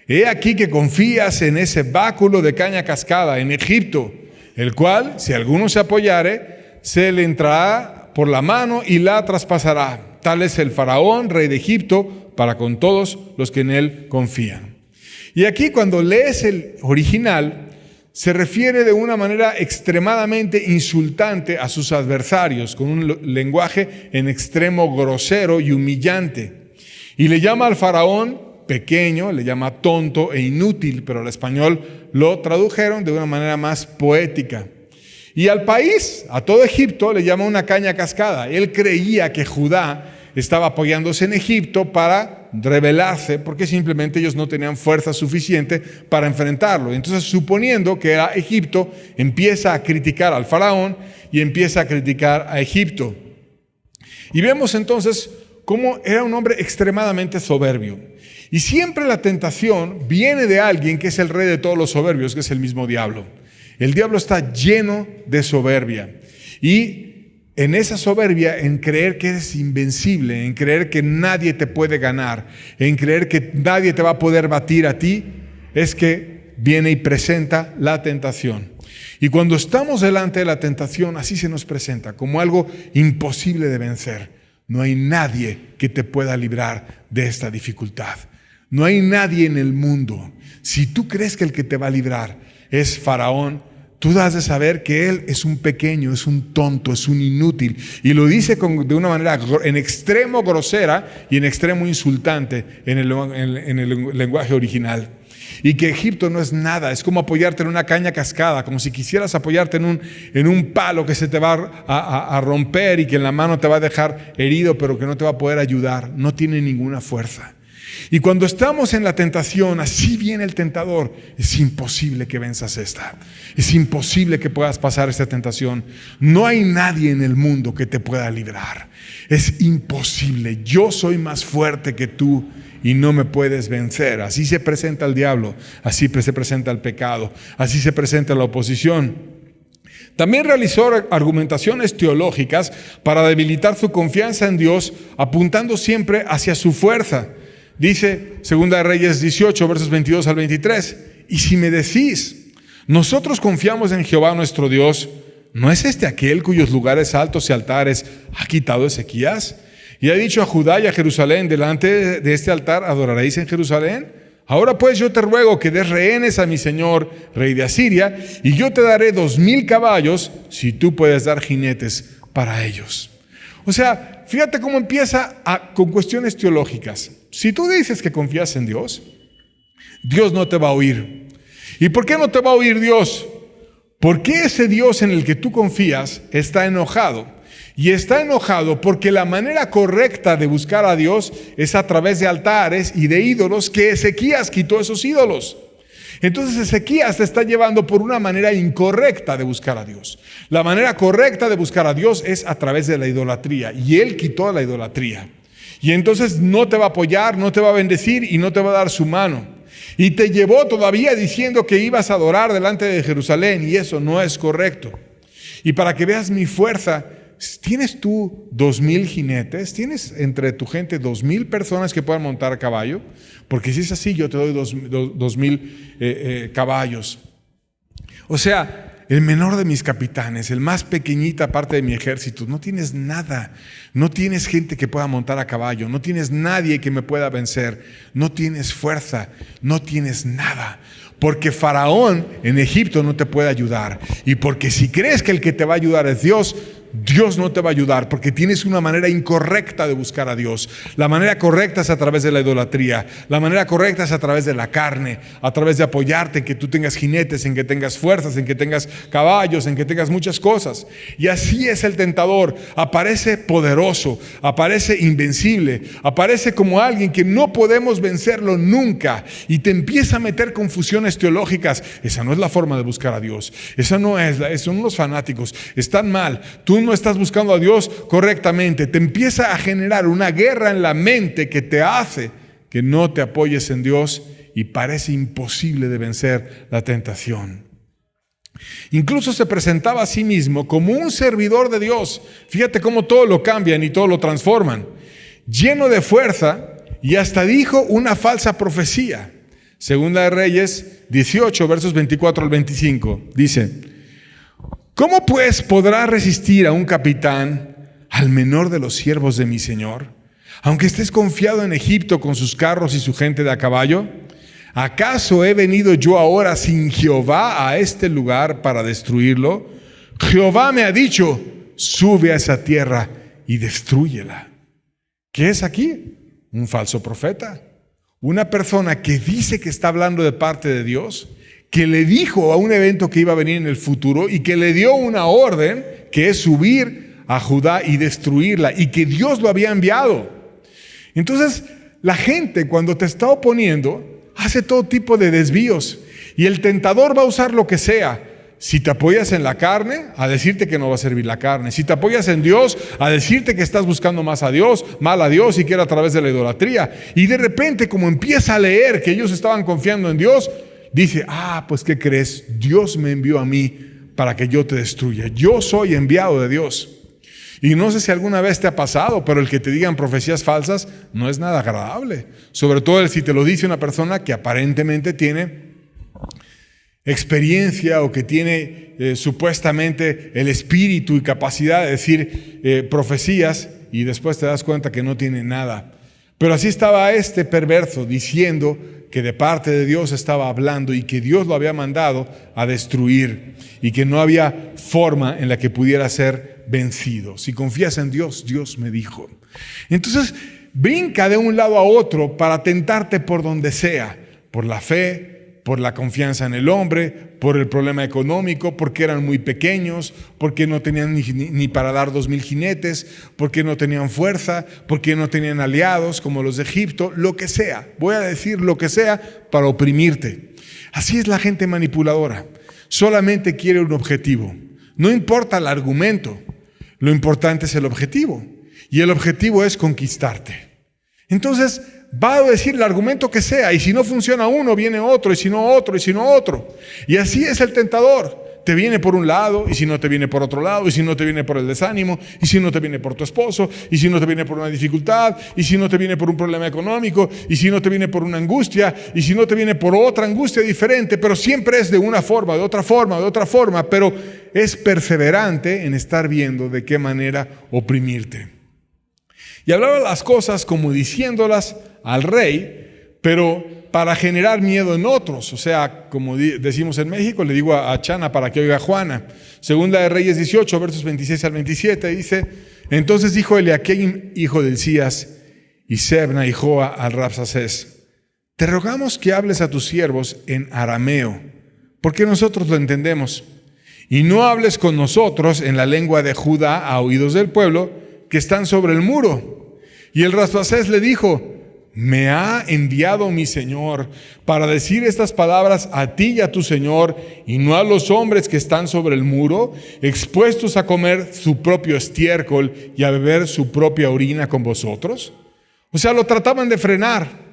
He aquí que confías en ese báculo de caña cascada en Egipto, el cual, si alguno se apoyare, se le entrará por la mano y la traspasará. Tal es el faraón, rey de Egipto, para con todos los que en él confían. Y aquí, cuando lees el original, se refiere de una manera extremadamente insultante a sus adversarios, con un lenguaje en extremo grosero y humillante. Y le llama al faraón pequeño, le llama tonto e inútil, pero al español lo tradujeron de una manera más poética. Y al país, a todo Egipto, le llama una caña cascada. Él creía que Judá estaba apoyándose en Egipto para rebelarse, porque simplemente ellos no tenían fuerza suficiente para enfrentarlo. Entonces, suponiendo que era Egipto, empieza a criticar al faraón y empieza a criticar a Egipto. Y vemos entonces cómo era un hombre extremadamente soberbio. Y siempre la tentación viene de alguien que es el rey de todos los soberbios, que es el mismo diablo. El diablo está lleno de soberbia. Y en esa soberbia, en creer que eres invencible, en creer que nadie te puede ganar, en creer que nadie te va a poder batir a ti, es que viene y presenta la tentación. Y cuando estamos delante de la tentación, así se nos presenta, como algo imposible de vencer. No hay nadie que te pueda librar de esta dificultad. No hay nadie en el mundo. Si tú crees que el que te va a librar es Faraón, tú has de saber que él es un pequeño, es un tonto, es un inútil. Y lo dice de una manera en extremo grosera y en extremo insultante en el lenguaje original. Y que Egipto no es nada, es como apoyarte en una caña cascada, como si quisieras apoyarte en un palo que se te va a romper y que en la mano te va a dejar herido, pero que no te va a poder ayudar. No tiene ninguna fuerza. Y cuando estamos en la tentación, así viene el tentador, es imposible que venzas esta. Es imposible que puedas pasar esta tentación. No hay nadie en el mundo que te pueda librar. Es imposible. Yo soy más fuerte que tú y no me puedes vencer. Así se presenta el diablo, así se presenta el pecado, así se presenta la oposición. También realizó argumentaciones teológicas para debilitar su confianza en Dios, apuntando siempre hacia su fuerza. Dice 2 Reyes 18, versos 22 al 23, y si me decís, nosotros confiamos en Jehová nuestro Dios, ¿no es este aquel cuyos lugares altos y altares ha quitado Ezequías? Y ha dicho a Judá y a Jerusalén, delante de este altar adoraréis en Jerusalén. Ahora pues yo te ruego que des rehenes a mi señor, rey de Asiria, y yo te daré 2,000 caballos, si tú puedes dar jinetes para ellos. O sea, fíjate cómo empieza con cuestiones teológicas. Si tú dices que confías en Dios, Dios no te va a oír. ¿Y por qué no te va a oír Dios? Porque ese Dios en el que tú confías está enojado. Y está enojado porque la manera correcta de buscar a Dios es a través de altares y de ídolos, que Ezequías quitó esos ídolos. Entonces Ezequías te está llevando por una manera incorrecta de buscar a Dios. La manera correcta de buscar a Dios es a través de la idolatría, y él quitó la idolatría. Y entonces no te va a apoyar, no te va a bendecir y no te va a dar su mano. Y te llevó todavía diciendo que ibas a adorar delante de Jerusalén, y eso no es correcto. Y para que veas mi fuerza, ¿tienes tú 2,000 jinetes? ¿Tienes entre tu gente 2,000 personas que puedan montar a caballo? Porque si es así, yo te doy 2,000 caballos. O sea, el menor de mis capitanes, el más pequeñita parte de mi ejército, no tienes nada. No tienes gente que pueda montar a caballo. No tienes nadie que me pueda vencer. No tienes fuerza. No tienes nada. Porque Faraón en Egipto no te puede ayudar. Y porque si crees que el que te va a ayudar es Dios, Dios no te va a ayudar, porque tienes una manera incorrecta de buscar a Dios. La manera correcta es a través de la idolatría. La manera correcta es a través de la carne, a través de apoyarte en que tú tengas jinetes, en que tengas fuerzas, en que tengas caballos, en que tengas muchas cosas. Y así es el tentador. Aparece poderoso, aparece invencible, aparece como alguien que no podemos vencerlo nunca, y te empieza a meter confusiones teológicas. Esa no es la forma de buscar a Dios. Esa no es, son los fanáticos. Están mal. Tú no estás buscando a Dios correctamente. Te empieza a generar una guerra en la mente que te hace que no te apoyes en Dios, y parece imposible de vencer la tentación. Incluso se presentaba a sí mismo como un servidor de Dios. Fíjate cómo todo lo cambian y todo lo transforman. Lleno de fuerza, y hasta dijo una falsa profecía. Segunda de Reyes 18, versos 24 al 25. Dice: ¿cómo pues podrá resistir a un capitán, al menor de los siervos de mi señor, aunque estés confiado en Egipto con sus carros y su gente de a caballo? ¿Acaso he venido yo ahora sin Jehová a este lugar para destruirlo? Jehová me ha dicho: sube a esa tierra y destrúyela. ¿Qué es aquí? Un falso profeta. Una persona que dice que está hablando de parte de Dios, que le dijo a un evento que iba a venir en el futuro, y que le dio una orden que es subir a Judá y destruirla, y que Dios lo había enviado. Entonces, la gente, cuando te está oponiendo, hace todo tipo de desvíos, y el tentador va a usar lo que sea. Si te apoyas en la carne, a decirte que no va a servir la carne. Si te apoyas en Dios, a decirte que estás buscando más a Dios, mal a Dios, y que era a través de la idolatría. Y de repente, como empieza a leer que ellos estaban confiando en Dios, dice: pues ¿qué crees? Dios me envió a mí para que yo te destruya. Yo soy enviado de Dios. Y no sé si alguna vez te ha pasado, pero el que te digan profecías falsas no es nada agradable. Sobre todo si te lo dice una persona que aparentemente tiene experiencia, o que tiene supuestamente el espíritu y capacidad de decir profecías, y después te das cuenta que no tiene nada. Pero así estaba este perverso, diciendo que de parte de Dios estaba hablando, y que Dios lo había mandado a destruir, y que no había forma en la que pudiera ser vencido. Si confías en Dios, Dios me dijo. Entonces brinca de un lado a otro para tentarte por donde sea, por la fe, por la confianza en el hombre, por el problema económico, porque eran muy pequeños, porque no tenían ni para dar 2,000 jinetes, porque no tenían fuerza, porque no tenían aliados como los de Egipto, lo que sea. Voy a decir lo que sea para oprimirte. Así es la gente manipuladora. Solamente quiere un objetivo. No importa el argumento, lo importante es el objetivo. Y el objetivo es conquistarte. Entonces, va a decir el argumento que sea, y si no funciona uno, viene otro, y si no otro, y si no otro. Y así es el tentador. Te viene por un lado, y si no te viene por otro lado, y si no te viene por el desánimo, y si no te viene por tu esposo, y si no te viene por una dificultad, y si no te viene por un problema económico, y si no te viene por una angustia, y si no te viene por otra angustia diferente, pero siempre es de una forma, de otra forma, de otra forma, pero es perseverante en estar viendo de qué manera oprimirte. Y hablaba las cosas como diciéndolas al rey, pero para generar miedo en otros. O sea, como decimos en México, le digo a Chana para que oiga a Juana. Segunda de Reyes 18, versos 26 al 27, dice: entonces dijo Eliaquim, hijo de Hilcías, y Sebna y Joa al Rabsacés: te rogamos que hables a tus siervos en arameo, porque nosotros lo entendemos, y no hables con nosotros en la lengua de Judá a oídos del pueblo que están sobre el muro. Y el Rabsacés le dijo: me ha enviado mi Señor para decir estas palabras a ti y a tu Señor, y no a los hombres que están sobre el muro, expuestos a comer su propio estiércol y a beber su propia orina con vosotros. O sea, lo trataban de frenar.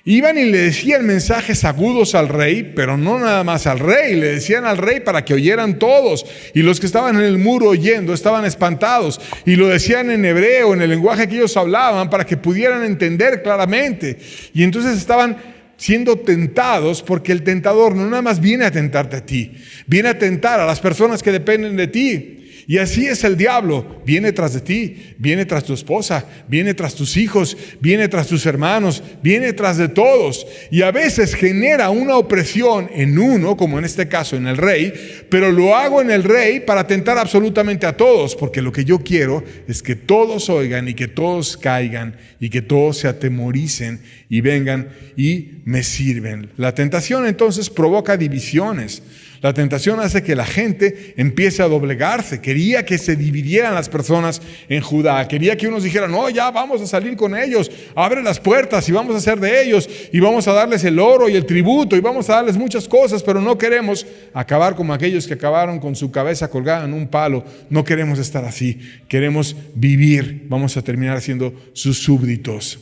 Iban y le decían mensajes agudos al rey, pero no nada más al rey, le decían al rey para que oyeran todos. Y los que estaban en el muro oyendo estaban espantados. Y lo decían en hebreo, en el lenguaje que ellos hablaban, para que pudieran entender claramente. Y entonces estaban siendo tentados, porque el tentador no nada más viene a tentarte a ti, viene a tentar a las personas que dependen de ti. Y así es el diablo, viene tras de ti, viene tras tu esposa, viene tras tus hijos, viene tras tus hermanos, viene tras de todos. Y a veces genera una opresión en uno, como en este caso en el rey, pero lo hago en el rey para tentar absolutamente a todos, porque lo que yo quiero es que todos oigan y que todos caigan y que todos se atemoricen y vengan y me sirven. La tentación entonces provoca divisiones. La tentación hace que la gente empiece a doblegarse. Quería que se dividieran las personas en Judá. Quería que unos dijeran: no, ya vamos a salir con ellos, abre las puertas y vamos a hacer de ellos y vamos a darles el oro y el tributo y vamos a darles muchas cosas, pero no queremos acabar como aquellos que acabaron con su cabeza colgada en un palo. No queremos estar así, queremos vivir, vamos a terminar siendo sus súbditos.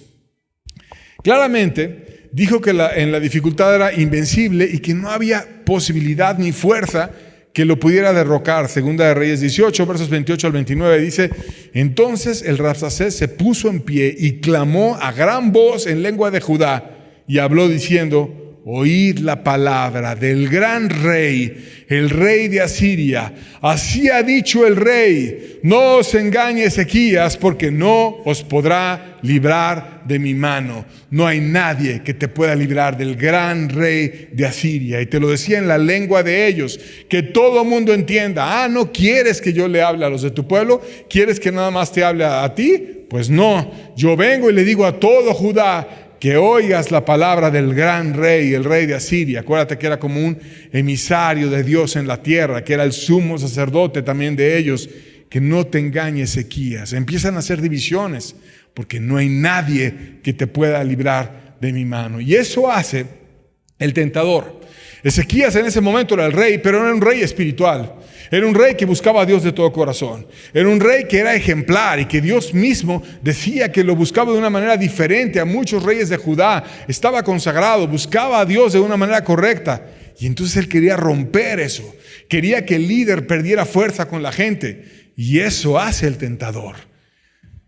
Claramente dijo que en la dificultad era invencible y que no había posibilidad ni fuerza que lo pudiera derrocar. Segunda de Reyes 18, versos 28 al 29 dice: entonces el Rabsacés se puso en pie y clamó a gran voz en lengua de Judá y habló diciendo: oíd la palabra del gran rey, el rey de Asiria. Así ha dicho el rey: no os engañe Ezequías, porque no os podrá librar de mi mano. No hay nadie que te pueda librar del gran rey de Asiria. Y te lo decía en la lengua de ellos, que todo mundo entienda. ¿No quieres que yo le hable a los de tu pueblo? ¿Quieres que nada más te hable a ti? Pues no, yo vengo y le digo a todo Judá que oigas la palabra del gran rey, el rey de Asiria. Acuérdate que era como un emisario de Dios en la tierra, que era el sumo sacerdote también de ellos. Que no te engañe Ezequías. Empiezan a hacer divisiones, porque no hay nadie que te pueda librar de mi mano. Y eso hace el tentador. Ezequías en ese momento era el rey, pero era un rey espiritual. Era un rey que buscaba a Dios de todo corazón. Era un rey que era ejemplar y que Dios mismo decía que lo buscaba de una manera diferente a muchos reyes de Judá. Estaba consagrado, buscaba a Dios de una manera correcta. Y entonces él quería romper eso. Quería que el líder perdiera fuerza con la gente. Y eso hace el tentador.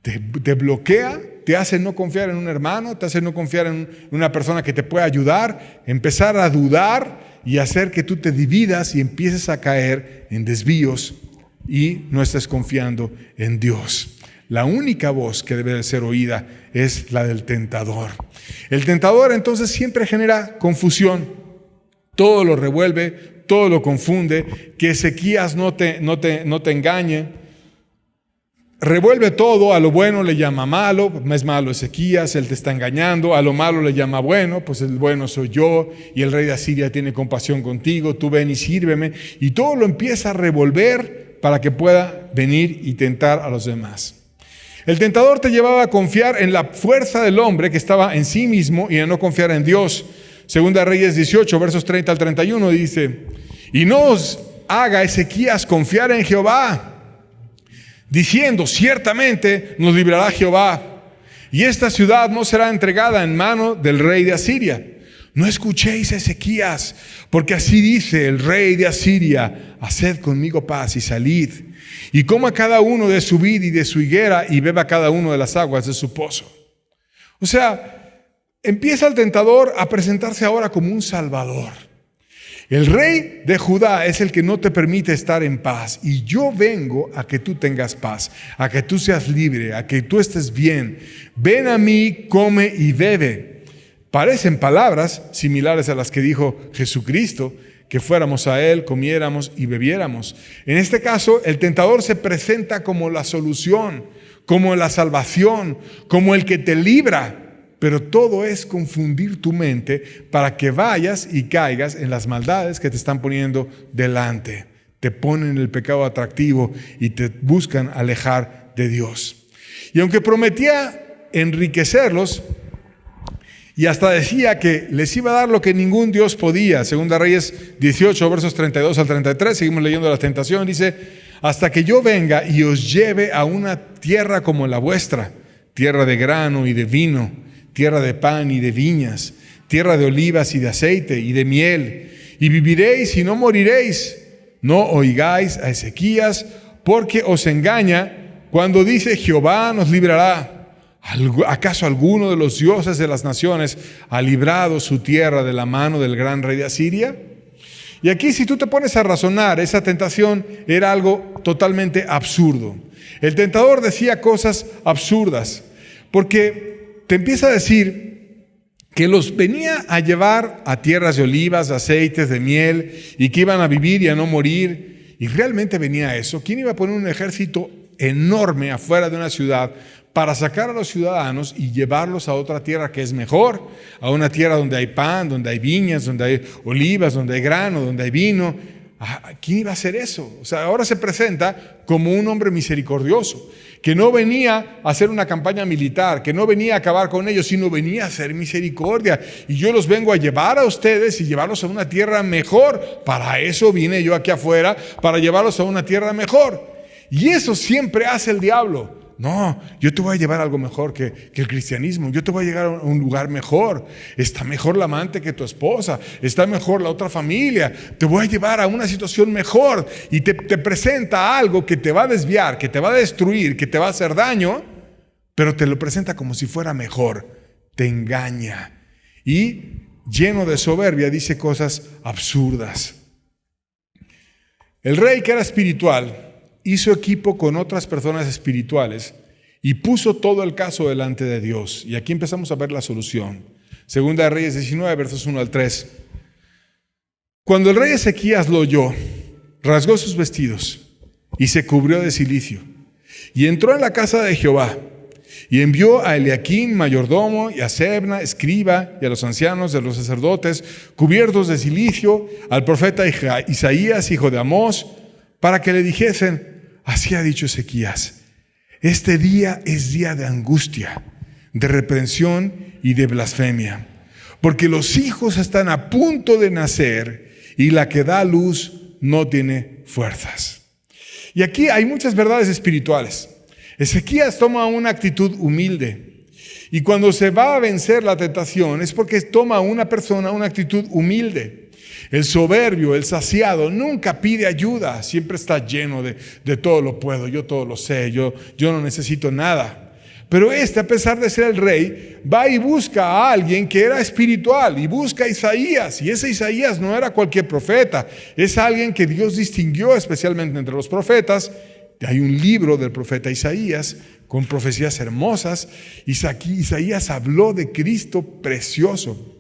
Te bloquea, te hace no confiar en un hermano, te hace no confiar en una persona que te pueda ayudar, empezar a dudar y hacer que tú te dividas y empieces a caer en desvíos y no estés confiando en Dios. La única voz que debe de ser oída es la del tentador. El tentador entonces siempre genera confusión, todo lo revuelve, todo lo confunde, que Ezequías no te engañe. Revuelve todo, a lo bueno le llama malo, es malo Ezequías, él te está engañando, a lo malo le llama bueno, pues el bueno soy yo, y el rey de Asiria tiene compasión contigo, tú ven y sírveme, y todo lo empieza a revolver para que pueda venir y tentar a los demás. El tentador te llevaba a confiar en la fuerza del hombre que estaba en sí mismo y a no confiar en Dios. Segunda Reyes 18, versos 30 al 31 dice: y no os haga Ezequías confiar en Jehová, diciendo: ciertamente nos librará Jehová. y esta ciudad no será entregada en mano del rey de Asiria. No escuchéis a Ezequías, porque así dice el rey de Asiria: haced conmigo paz y salid, y coma cada uno de su vid y de su higuera, y beba cada uno de las aguas de su pozo. O sea, empieza el tentador a presentarse ahora como un salvador. El rey de Judá es el que no te permite estar en paz, y yo vengo a que tú tengas paz, a que tú seas libre, a que tú estés bien. Ven a mí, come y bebe. Parecen palabras similares a las que dijo Jesucristo, que fuéramos a Él, comiéramos y bebiéramos. En este caso, el tentador se presenta como la solución, como la salvación, como el que te libra. Pero todo es confundir tu mente para que vayas y caigas en las maldades que te están poniendo delante. Te ponen el pecado atractivo y te buscan alejar de Dios. Y aunque prometía enriquecerlos, y hasta decía que les iba a dar lo que ningún Dios podía. Segunda Reyes 18, versos 32 al 33. Seguimos leyendo la tentación. Dice: hasta que yo venga y os lleve a una tierra como la vuestra, tierra de grano y de vino, tierra de pan y de viñas, tierra de olivas y de aceite y de miel. Y viviréis y no moriréis. No oigáis a Ezequías, porque os engaña cuando dice: Jehová nos librará. ¿Acaso alguno de los dioses de las naciones ha librado su tierra de la mano del gran rey de Asiria? Y aquí, si tú te pones a razonar, esa tentación era algo totalmente absurdo. El tentador decía cosas absurdas, porque te empieza a decir que los venía a llevar a tierras de olivas, de aceites, de miel, y que iban a vivir y a no morir. Y realmente venía a eso. ¿Quién iba a poner un ejército enorme afuera de una ciudad para sacar a los ciudadanos y llevarlos a otra tierra que es mejor, a una tierra donde hay pan, donde hay viñas, donde hay olivas, donde hay grano, donde hay vino? ¿Quién iba a hacer eso? O sea, ahora se presenta como un hombre misericordioso, que no venía a hacer una campaña militar, que no venía a acabar con ellos, sino venía a hacer misericordia. Y yo los vengo a llevar a ustedes y llevarlos a una tierra mejor. Para eso vine yo aquí afuera, para llevarlos a una tierra mejor. Y eso siempre hace el diablo. No, yo te voy a llevar a algo mejor que el cristianismo. Yo te voy a llevar a un lugar mejor. Está mejor la amante que tu esposa. Está mejor la otra familia. Te voy a llevar a una situación mejor. Y te presenta algo que te va a desviar, que te va a destruir, que te va a hacer daño, pero te lo presenta como si fuera mejor. Te engaña. Y lleno de soberbia dice cosas absurdas. El rey, que era espiritual, hizo equipo con otras personas espirituales y puso todo el caso delante de Dios. Y aquí empezamos a ver la solución. Segunda de Reyes 19, versos 1 al 3. Cuando el rey Ezequías lo oyó, rasgó sus vestidos y se cubrió de cilicio. Y entró en la casa de Jehová y envió a Eliaquim, mayordomo, y a Sebna, escriba, y a los ancianos de los sacerdotes, cubiertos de cilicio, al profeta Isaías, hijo de Amós, para que le dijesen: así ha dicho Ezequías, este día es día de angustia, de reprensión y de blasfemia, porque los hijos están a punto de nacer y la que da luz no tiene fuerzas. Y aquí hay muchas verdades espirituales. Ezequías toma una actitud humilde, y cuando se va a vencer la tentación es porque toma una persona una actitud humilde. El soberbio, el saciado, nunca pide ayuda, siempre está lleno de todo lo puedo, yo todo lo sé, yo no necesito nada. Pero a pesar de ser el rey, va y busca a alguien que era espiritual, y busca a Isaías, y ese Isaías no era cualquier profeta, es alguien que Dios distinguió especialmente entre los profetas. Hay un libro del profeta Isaías con profecías hermosas. Isaías habló de Cristo precioso.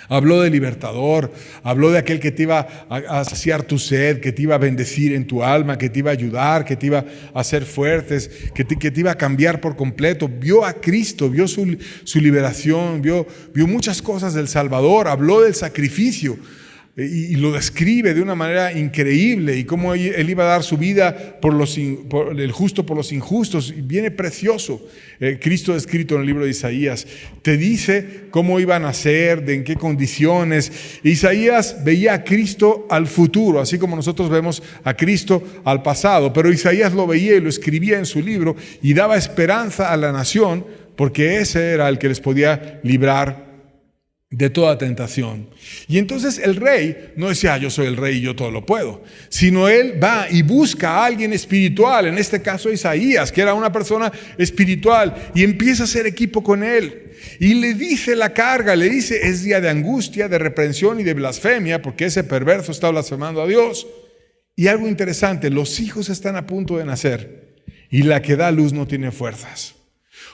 Habló del libertador, habló de aquel que te iba a saciar tu sed, que te iba a bendecir en tu alma, que te iba a ayudar, que te iba a hacer fuertes, que te iba a cambiar por completo. Vio a Cristo, vio su liberación, vio muchas cosas del Salvador, habló del sacrificio. Y lo describe de una manera increíble, y cómo él iba a dar su vida por el justo por los injustos. Y viene precioso. Cristo descrito en el libro de Isaías. Te dice cómo iba a nacer, en qué condiciones. Isaías veía a Cristo al futuro, así como nosotros vemos a Cristo al pasado. Pero Isaías lo veía y lo escribía en su libro y daba esperanza a la nación porque ese era el que les podía librar de toda tentación. Y entonces el rey no decía, yo soy el rey y yo todo lo puedo, sino él va y busca a alguien espiritual, en este caso Isaías, que era una persona espiritual, y empieza a hacer equipo con él. Y le dice la carga, le dice, es día de angustia, de reprensión y de blasfemia, porque ese perverso está blasfemando a Dios. Y algo interesante, los hijos están a punto de nacer y la que da luz no tiene fuerzas.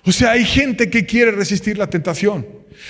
O sea, hay gente que quiere resistir la tentación.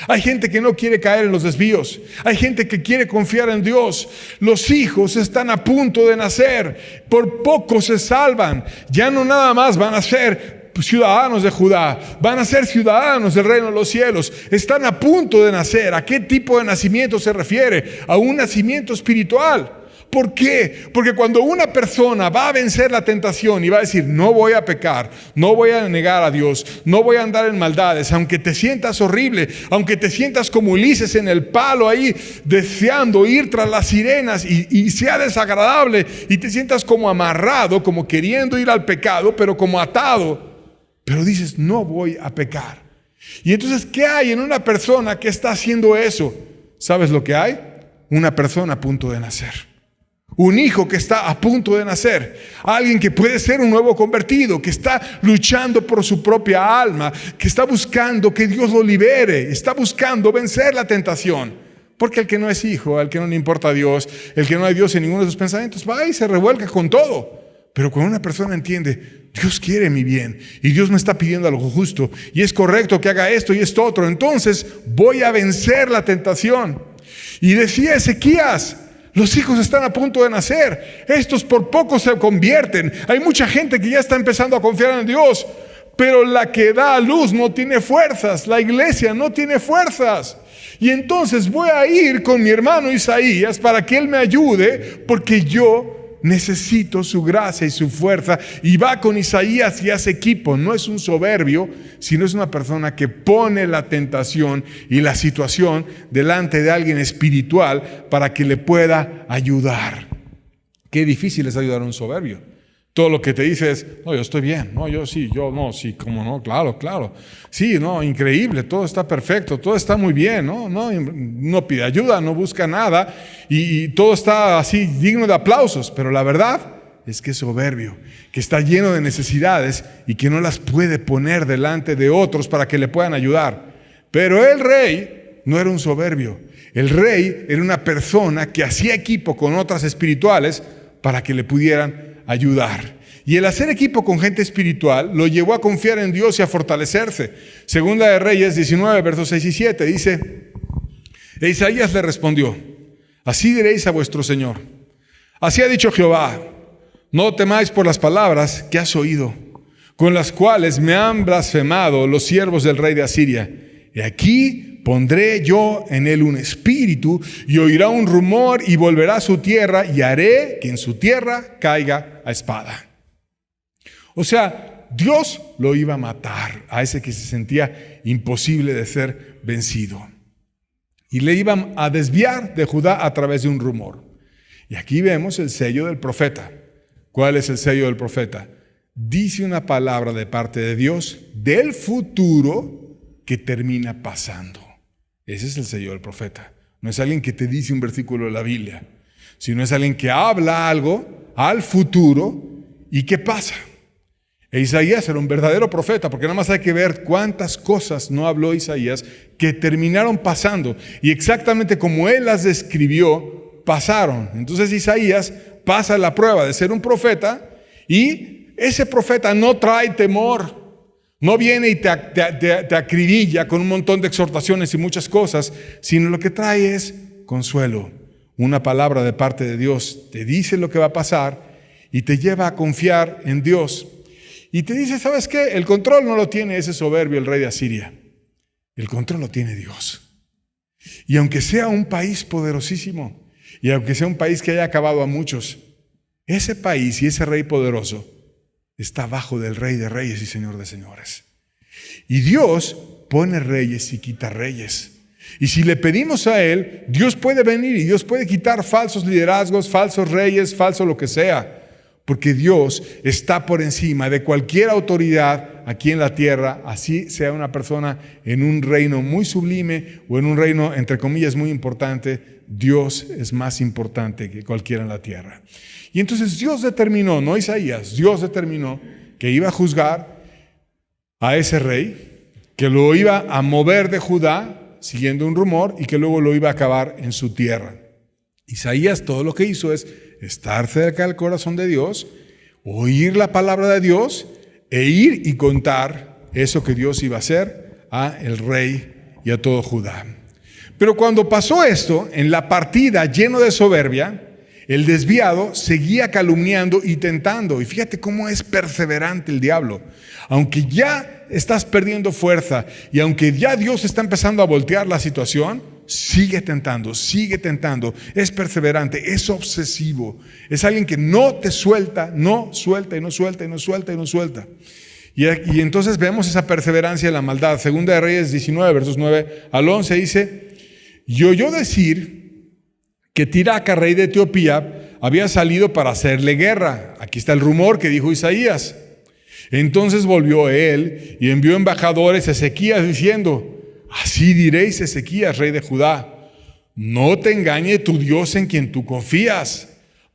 Hay gente que no quiere caer en los desvíos. Hay gente que quiere confiar en Dios. Los hijos están a punto de nacer. Por poco se salvan. Ya no nada más van a ser ciudadanos de Judá. Van a ser ciudadanos del reino de los cielos. Están a punto de nacer. ¿A qué tipo de nacimiento se refiere? A un nacimiento espiritual. ¿Por qué? Porque cuando una persona va a vencer la tentación y va a decir, no voy a pecar, no voy a negar a Dios, no voy a andar en maldades, aunque te sientas horrible, aunque te sientas como Ulises en el palo ahí, deseando ir tras las sirenas y sea desagradable y te sientas como amarrado, como queriendo ir al pecado, pero como atado, pero dices, no voy a pecar. Y entonces, ¿qué hay en una persona que está haciendo eso? ¿Sabes lo que hay? Una persona a punto de nacer. Un hijo que está a punto de nacer, alguien que puede ser un nuevo convertido, que está luchando por su propia alma, que está buscando que Dios lo libere, está buscando vencer la tentación. Porque el que no es hijo, al que no le importa a Dios, el que no hay Dios en ninguno de sus pensamientos, va y se revuelca con todo. Pero cuando una persona entiende, Dios quiere mi bien y Dios me está pidiendo algo justo y es correcto que haga esto y esto otro, entonces voy a vencer la tentación. Y decía Ezequías, los hijos están a punto de nacer. Estos por poco se convierten. Hay mucha gente que ya está empezando a confiar en Dios, pero la que da a luz no tiene fuerzas. La iglesia no tiene fuerzas. Y entonces voy a ir con mi hermano Isaías para que él me ayude, porque yo necesito su gracia y su fuerza. Y va con Isaías y hace equipo. No es un soberbio, sino es una persona que pone la tentación y la situación delante de alguien espiritual para que le pueda ayudar. Qué difícil es ayudar a un soberbio. Todo lo que te dice es, no, yo estoy bien, no, yo sí, cómo no, claro. Sí, no, increíble, todo está perfecto, todo está muy bien, no pide ayuda, no busca nada y todo está así digno de aplausos, pero la verdad es que es soberbio, que está lleno de necesidades y que no las puede poner delante de otros para que le puedan ayudar. Pero el rey no era un soberbio, el rey era una persona que hacía equipo con otras espirituales para que le pudieran ayudar. Y el hacer equipo con gente espiritual lo llevó a confiar en Dios y a fortalecerse. Segunda de Reyes 19, versos 6 y 7 dice, e Isaías le respondió, así diréis a vuestro Señor, así ha dicho Jehová, no temáis por las palabras que has oído, con las cuales me han blasfemado los siervos del rey de Asiria. Y aquí pondré yo en él un espíritu y oirá un rumor y volverá a su tierra y haré que en su tierra caiga a espada. O sea, Dios lo iba a matar a ese que se sentía imposible de ser vencido. Y le iban a desviar de Judá a través de un rumor. Y aquí vemos el sello del profeta. ¿Cuál es el sello del profeta? Dice una palabra de parte de Dios del futuro que termina pasando. Ese es el sello del profeta. No es alguien que te dice un versículo de la Biblia, sino es alguien que habla algo al futuro y ¿qué pasa? E Isaías era un verdadero profeta, porque nada más hay que ver cuántas cosas no habló Isaías que terminaron pasando y exactamente como él las describió, pasaron. Entonces Isaías pasa la prueba de ser un profeta y ese profeta no trae temor. No viene y te acribilla con un montón de exhortaciones y muchas cosas, sino lo que trae es consuelo. Una palabra de parte de Dios te dice lo que va a pasar y te lleva a confiar en Dios. Y te dice, ¿sabes qué? El control no lo tiene ese soberbio, el rey de Asiria. El control lo tiene Dios. Y aunque sea un país poderosísimo, y aunque sea un país que haya acabado a muchos, ese país y ese rey poderoso está bajo del Rey de Reyes y Señor de Señores. Y Dios pone reyes y quita reyes. Y si le pedimos a Él, Dios puede venir y Dios puede quitar falsos liderazgos, falsos reyes, falso lo que sea. porque Dios está por encima de cualquier autoridad aquí en la tierra, así sea una persona en un reino muy sublime o en un reino, entre comillas, muy importante. Dios es más importante que cualquiera en la tierra. Y entonces Dios determinó, no Isaías, Dios determinó que iba a juzgar a ese rey, que lo iba a mover de Judá, siguiendo un rumor, y que luego lo iba a acabar en su tierra. Isaías todo lo que hizo es estar cerca del corazón de Dios, oír la palabra de Dios e ir y contar eso que Dios iba a hacer a el rey y a todo Judá. Pero cuando pasó esto, en la partida lleno de soberbia, el desviado seguía calumniando y tentando. Y fíjate cómo es perseverante el diablo. Aunque ya estás perdiendo fuerza y aunque ya Dios está empezando a voltear la situación, sigue tentando, es perseverante, es obsesivo, es alguien que no te suelta, no suelta y no suelta y no suelta y no suelta. Y entonces vemos esa perseverancia en la maldad. Segunda de Reyes 19, versos 9 al 11 dice: y oyó decir que Tiraca, rey de Etiopía, había salido para hacerle guerra. Aquí está el rumor que dijo Isaías. Entonces volvió él y envió embajadores a Ezequías diciendo: así diréis, Ezequías, rey de Judá, no te engañe tu Dios en quien tú confías,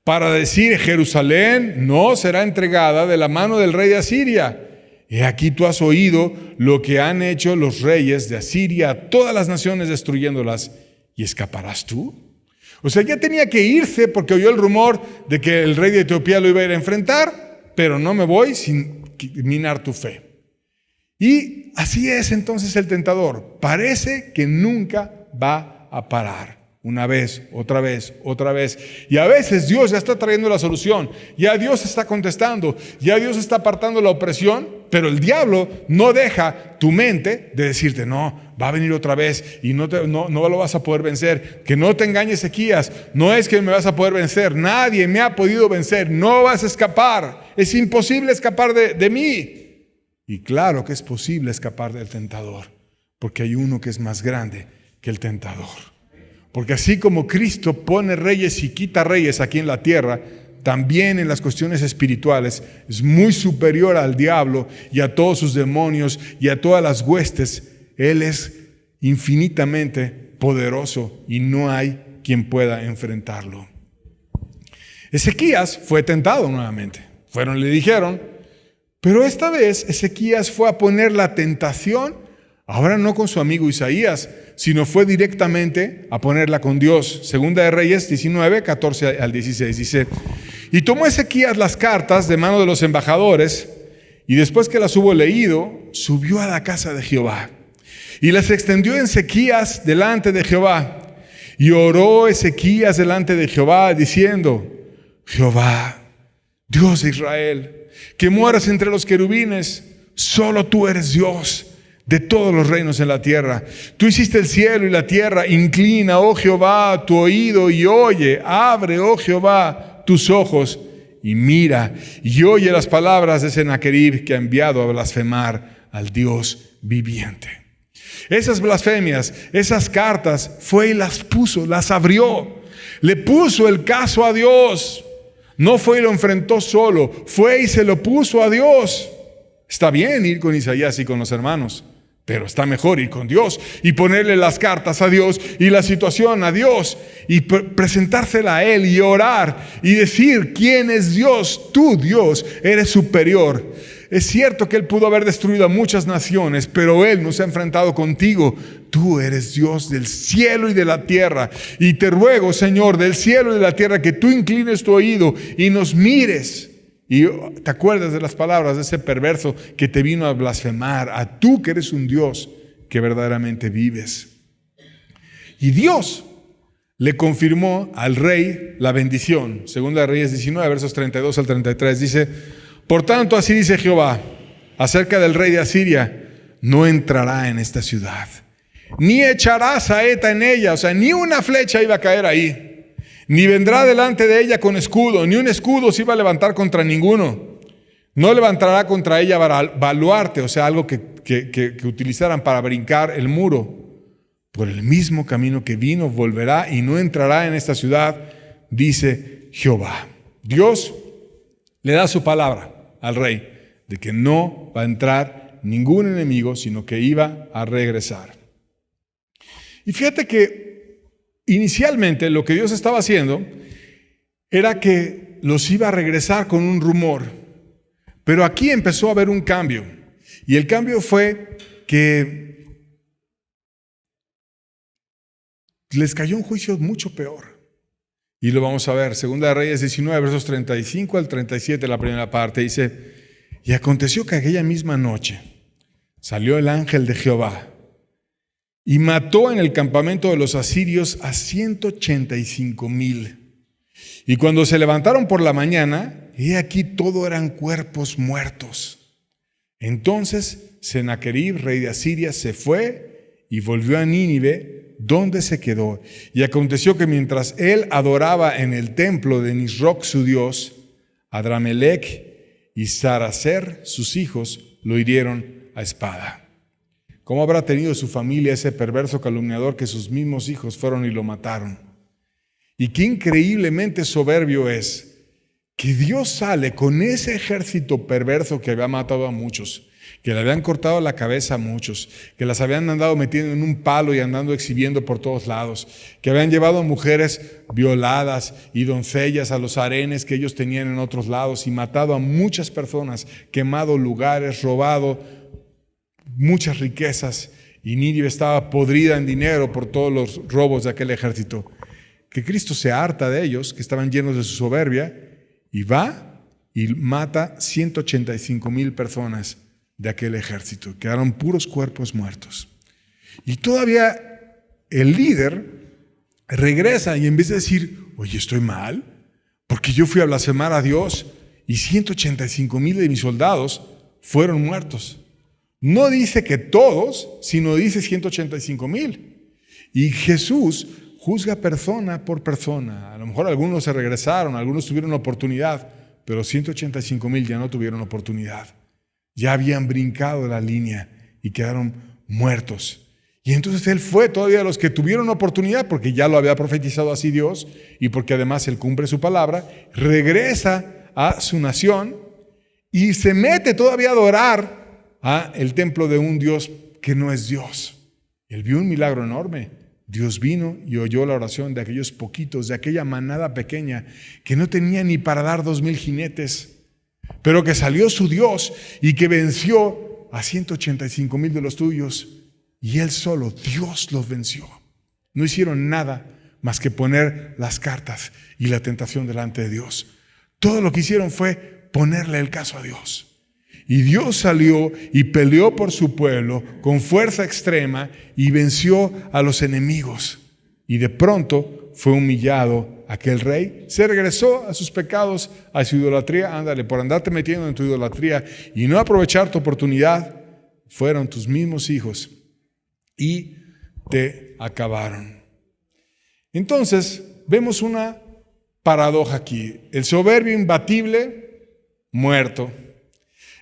para decir: Jerusalén no será entregada de la mano del rey de Asiria. He aquí tú has oído lo que han hecho los reyes de Asiria a todas las naciones, destruyéndolas, ¿y escaparás tú? O sea, ya tenía que irse porque oyó el rumor de que el rey de Etiopía lo iba a ir a enfrentar, pero no me voy sin minar tu fe. Y así es entonces el tentador. Parece que nunca va a parar. Una vez, otra vez, otra vez. Y a veces Dios ya está trayendo la solución. Ya Dios está contestando. Ya Dios está apartando la opresión. Pero el diablo no deja tu mente de decirte: no, va a venir otra vez y no lo vas a poder vencer. Que no te engañes, Ezequías. No es que me vas a poder vencer. Nadie me ha podido vencer. No vas a escapar. Es imposible escapar de mí. Y claro que es posible escapar del tentador, porque hay uno que es más grande que el tentador. Porque así como Cristo pone reyes y quita reyes aquí en la tierra, también en las cuestiones espirituales es muy superior al diablo y a todos sus demonios y a todas las huestes. Él es infinitamente poderoso y no hay quien pueda enfrentarlo. Ezequías fue tentado nuevamente. Le dijeron, pero esta vez Ezequías fue a poner la tentación, ahora no con su amigo Isaías, sino fue directamente a ponerla con Dios. Segunda de Reyes 19, 14 al 16 dice: y tomó Ezequías las cartas de mano de los embajadores, y después que las hubo leído, subió a la casa de Jehová, y las extendió Ezequías delante de Jehová, y oró Ezequías delante de Jehová, diciendo: Jehová, Dios de Israel, que moras entre los querubines, solo tú eres Dios de todos los reinos en la tierra. Tú hiciste el cielo y la tierra. Inclina, oh Jehová, tu oído y oye. Abre, oh Jehová, tus ojos y mira y oye las palabras de Sennacherib, que ha enviado a blasfemar al Dios viviente. Esas blasfemias, esas cartas, fue y las puso, las abrió. Le puso el caso a Dios. No fue y lo enfrentó solo, fue y se lo puso a Dios. Está bien ir con Isaías y con los hermanos, pero está mejor ir con Dios y ponerle las cartas a Dios y la situación a Dios y presentársela a Él y orar y decir: ¿quién es Dios? Tú, Dios, eres superior. Es cierto que Él pudo haber destruido a muchas naciones, pero Él no se ha enfrentado contigo. Tú eres Dios del cielo y de la tierra. Y te ruego, Señor, del cielo y de la tierra, que tú inclines tu oído y nos mires. Y te acuerdas de las palabras de ese perverso que te vino a blasfemar, a tú que eres un Dios que verdaderamente vives. Y Dios le confirmó al rey la bendición. Segunda de Reyes 19, versos 32 al 33, dice: por tanto, así dice Jehová acerca del rey de Asiria: no entrará en esta ciudad, ni echará saeta en ella, o sea, ni una flecha iba a caer ahí, ni vendrá delante de ella con escudo, ni un escudo se iba a levantar contra ninguno. No levantará contra ella baluarte, o sea, algo que utilizaran para brincar el muro. Por el mismo camino que vino volverá y no entrará en esta ciudad, dice Jehová. Dios le da su palabra al rey de que no va a entrar ningún enemigo, sino que iba a regresar. Y fíjate que inicialmente lo que Dios estaba haciendo era que los iba a regresar con un rumor, pero aquí empezó a haber un cambio, y el cambio fue que les cayó un juicio mucho peor. Y lo vamos a ver, Segunda de Reyes 19, versos 35 al 37, la primera parte, dice: y aconteció que aquella misma noche salió el ángel de Jehová y mató en el campamento de los asirios a 185,000. Y cuando se levantaron por la mañana, he aquí todo eran cuerpos muertos. Entonces Sennacherib, rey de Asiria, se fue y volvió a Nínive, donde se quedó. Y aconteció que mientras él adoraba en el templo de Nisroch su dios, Adramelech y Saracer, sus hijos, lo hirieron a espada. ¿Cómo habrá tenido su familia ese perverso calumniador que sus mismos hijos fueron y lo mataron? Y qué increíblemente soberbio es que Dios sale con ese ejército perverso que había matado a muchos, que le habían cortado la cabeza a muchos, que las habían andado metiendo en un palo y andando exhibiendo por todos lados, que habían llevado a mujeres violadas y doncellas a los harenes que ellos tenían en otros lados y matado a muchas personas, quemado lugares, robado muchas riquezas, y Nínive estaba podrida en dinero por todos los robos de aquel ejército. Que Cristo se harta de ellos, que estaban llenos de su soberbia, y va y mata 185,000 personas de aquel ejército. Quedaron puros cuerpos muertos. Y todavía el líder regresa y en vez de decir: oye, estoy mal, porque yo fui a blasfemar a Dios y 185,000 de mis soldados fueron muertos. No dice que todos, sino dice 185,000. Y Jesús juzga persona por persona. A lo mejor algunos se regresaron, algunos tuvieron oportunidad, pero 185,000 ya no tuvieron oportunidad. Ya habían brincado la línea y quedaron muertos. Y entonces él fue todavía a los que tuvieron oportunidad, porque ya lo había profetizado así Dios, y porque además él cumple su palabra, regresa a su nación y se mete todavía a adorar a el templo de un Dios que no es Dios. Él vio un milagro enorme. Dios vino y oyó la oración de aquellos poquitos, de aquella manada pequeña que no tenía ni para dar 2,000 jinetes, pero que salió su Dios y que venció a 185,000 de los tuyos, y él solo, Dios, los venció. No hicieron nada más que poner las cartas y la tentación delante de Dios. Todo lo que hicieron fue ponerle el caso a Dios. Y Dios salió y peleó por su pueblo con fuerza extrema y venció a los enemigos. Y de pronto fue humillado aquel rey, se regresó a sus pecados, a su idolatría. Ándale, por andarte metiendo en tu idolatría y no aprovechar tu oportunidad, fueron tus mismos hijos y te acabaron. Entonces, vemos una paradoja aquí. El soberbio imbatible, muerto.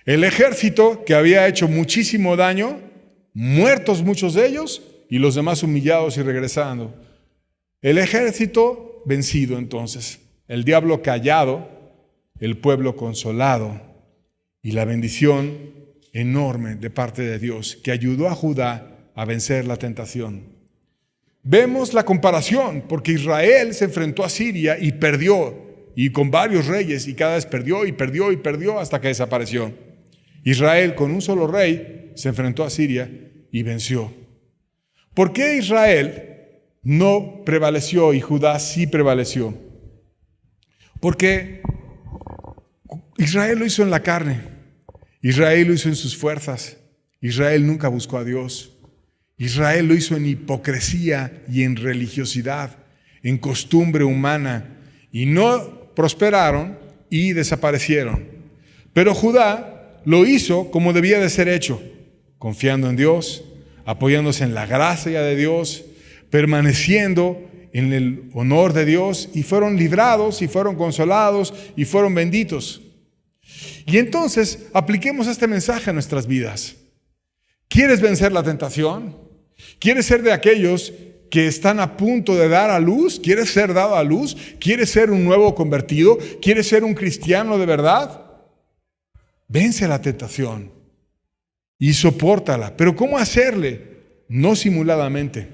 El ejército que había hecho muchísimo daño, muertos muchos de ellos, y los demás humillados y regresando. El ejército vencido entonces, el diablo callado, el pueblo consolado, y la bendición enorme de parte de Dios que ayudó a Judá a vencer la tentación. Vemos la comparación, porque Israel se enfrentó a Siria y perdió, y con varios reyes, y cada vez perdió y perdió y perdió hasta que desapareció. Israel con un solo rey se enfrentó a Siria y venció. ¿Por qué Israel no prevaleció y Judá sí prevaleció? Porque Israel lo hizo en la carne, Israel lo hizo en sus fuerzas, Israel nunca buscó a Dios, Israel lo hizo en hipocresía y en religiosidad, en costumbre humana, y no prosperaron y desaparecieron. Pero Judá lo hizo como debía de ser hecho, confiando en Dios, apoyándose en la gracia de Dios, permaneciendo en el honor de Dios, y fueron librados, y fueron consolados, y fueron benditos. Y entonces, apliquemos este mensaje a nuestras vidas. ¿Quieres vencer la tentación? ¿Quieres ser de aquellos que están a punto de dar a luz? ¿Quieres ser dado a luz? ¿Quieres ser un nuevo convertido? ¿Quieres ser un cristiano de verdad? Vence la tentación y sopórtala. ¿Pero cómo hacerle? No simuladamente,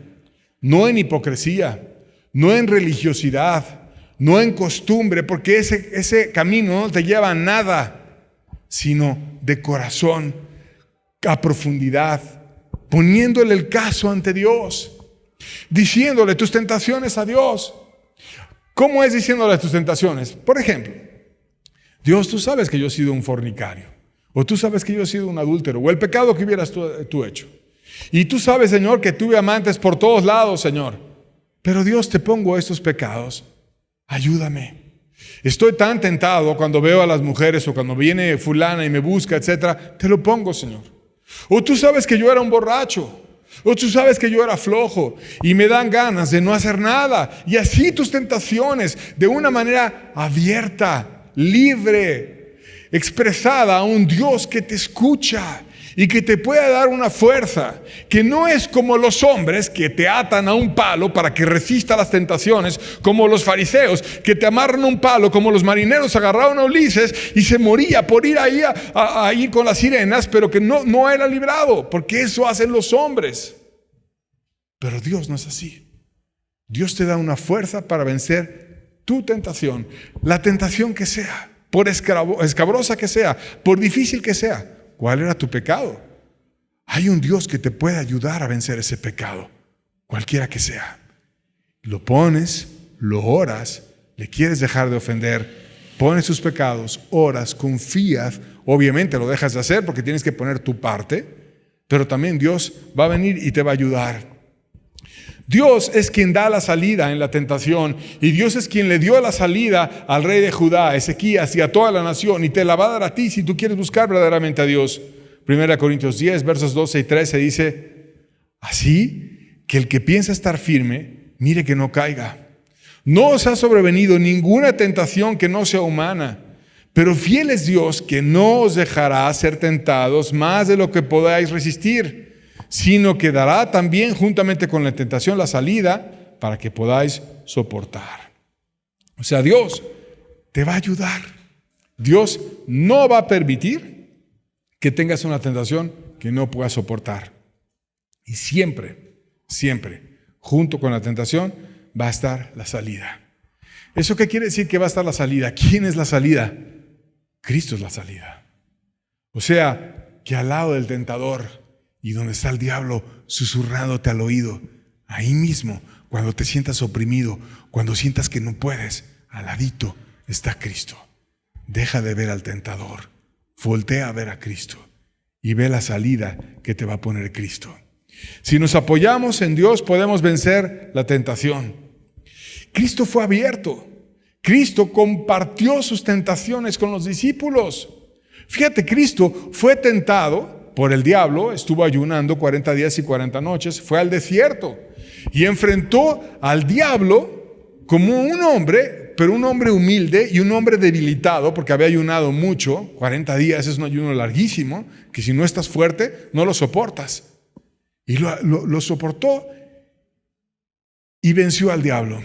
no en hipocresía, no en religiosidad, no en costumbre, porque ese camino no te lleva a nada, sino de corazón, a profundidad, poniéndole el caso ante Dios, diciéndole tus tentaciones a Dios. ¿Cómo es diciéndole tus tentaciones? Por ejemplo, Dios, tú sabes que yo he sido un fornicario, o tú sabes que yo he sido un adúltero, o el pecado que hubieras tú hecho. Y tú sabes, Señor, que tuve amantes por todos lados, Señor. Pero Dios, te pongo estos pecados. Ayúdame. Estoy tan tentado cuando veo a las mujeres o cuando viene fulana y me busca, etcétera. Te lo pongo, Señor. O tú sabes que yo era un borracho. O tú sabes que yo era flojo y me dan ganas de no hacer nada. Y así tus tentaciones, de una manera abierta, libre, expresada a un Dios que te escucha y que te pueda dar una fuerza que no es como los hombres que te atan a un palo para que resista las tentaciones, como los fariseos que te amarran a un palo, como los marineros agarraron a Ulises y se moría por ir ahí a ir con las sirenas, pero que no era librado, porque eso hacen los hombres. Pero Dios no es así. Dios te da una fuerza para vencer tu tentación, la tentación que sea, por escabrosa que sea, por difícil que sea. ¿Cuál era tu pecado? Hay un Dios que te puede ayudar a vencer ese pecado, cualquiera que sea. Lo pones, lo oras, le quieres dejar de ofender, pones tus pecados, oras, confías, obviamente lo dejas de hacer porque tienes que poner tu parte, pero también Dios va a venir y te va a ayudar. Dios es quien da la salida en la tentación, y Dios es quien le dio la salida al rey de Judá, a Ezequías, y a toda la nación, y te la va a dar a ti si tú quieres buscar verdaderamente a Dios. 1 Corintios 10, versos 12 y 13 dice: así que el que piensa estar firme, mire que no caiga. No os ha sobrevenido ninguna tentación que no sea humana, pero fiel es Dios, que no os dejará ser tentados más de lo que podáis resistir, sino que dará también juntamente con la tentación la salida para que podáis soportar. O sea, Dios te va a ayudar. Dios no va a permitir que tengas una tentación que no puedas soportar. Y siempre, siempre, junto con la tentación, va a estar la salida. ¿Eso qué quiere decir que va a estar la salida? ¿Quién es la salida? Cristo es la salida. O sea, que al lado del tentador y donde está el diablo susurrándote al oído, ahí mismo, cuando te sientas oprimido, cuando sientas que no puedes, al ladito está Cristo. Deja de ver al tentador, voltea a ver a Cristo y ve la salida que te va a poner Cristo. Si nos apoyamos en Dios, podemos vencer la tentación. Cristo fue abierto. Cristo compartió sus tentaciones con los discípulos. Fíjate, Cristo fue tentado por el diablo, estuvo ayunando 40 días y 40 noches, fue al desierto y enfrentó al diablo como un hombre, pero un hombre humilde y un hombre debilitado porque había ayunado mucho. 40 días es un ayuno larguísimo, que si no estás fuerte no lo soportas. Y lo soportó y venció al diablo.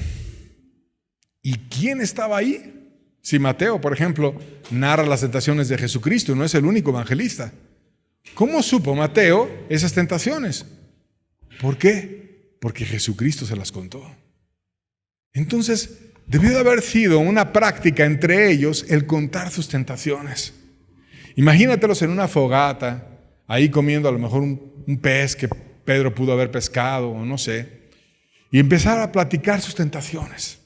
¿Y quién estaba ahí? Si Mateo, por ejemplo, narra las tentaciones de Jesucristo, no es el único evangelista. ¿Cómo supo Mateo esas tentaciones? ¿Por qué? Porque Jesucristo se las contó. Entonces, debió de haber sido una práctica entre ellos el contar sus tentaciones. Imagínatelos en una fogata, ahí comiendo a lo mejor un pez que Pedro pudo haber pescado o no sé, y empezar a platicar sus tentaciones.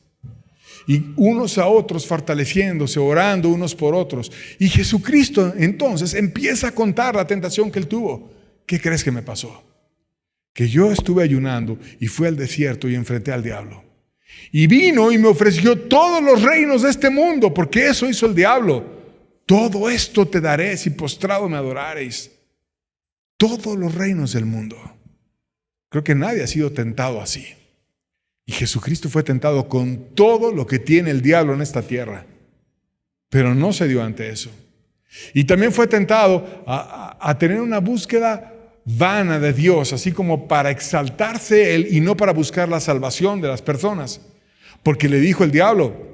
Y unos a otros fortaleciéndose, orando unos por otros. Y Jesucristo entonces empieza a contar la tentación que él tuvo. ¿Qué crees que me pasó? Que yo estuve ayunando y fui al desierto y enfrenté al diablo. Y vino y me ofreció todos los reinos de este mundo, porque eso hizo el diablo. Todo esto te daré si postrado me adorareis. Todos los reinos del mundo. Creo que nadie ha sido tentado así. Y Jesucristo fue tentado con todo lo que tiene el diablo en esta tierra, pero no se dio ante eso. Y también fue tentado a tener una búsqueda vana de Dios, así como para exaltarse Él y no para buscar la salvación de las personas. Porque le dijo el diablo: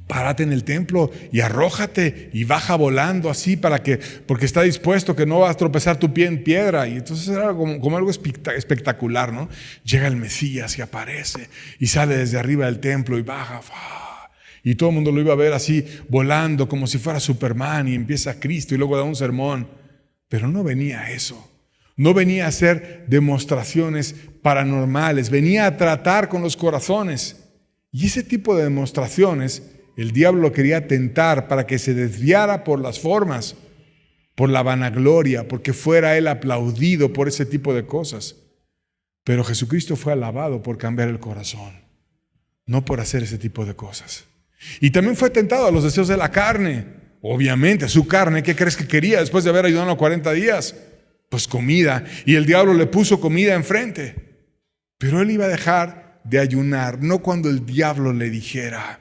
párate en el templo y arrójate y baja volando así porque está dispuesto que no vas a tropezar tu pie en piedra. Y entonces era como algo espectacular, ¿no? Llega el Mesías y aparece y sale desde arriba del templo y baja. Y todo el mundo lo iba a ver así volando como si fuera Superman, y empieza Cristo y luego da un sermón. Pero no venía a eso. No venía a hacer demostraciones paranormales. Venía a tratar con los corazones. Y ese tipo de demostraciones el diablo lo quería tentar para que se desviara por las formas, por la vanagloria, porque fuera él aplaudido por ese tipo de cosas. Pero Jesucristo fue alabado por cambiar el corazón, no por hacer ese tipo de cosas. Y también fue tentado a los deseos de la carne. Obviamente, su carne, ¿qué crees que quería después de haber ayudado 40 días? Pues comida. Y el diablo le puso comida enfrente. Pero él iba a dejar de ayunar, no cuando el diablo le dijera,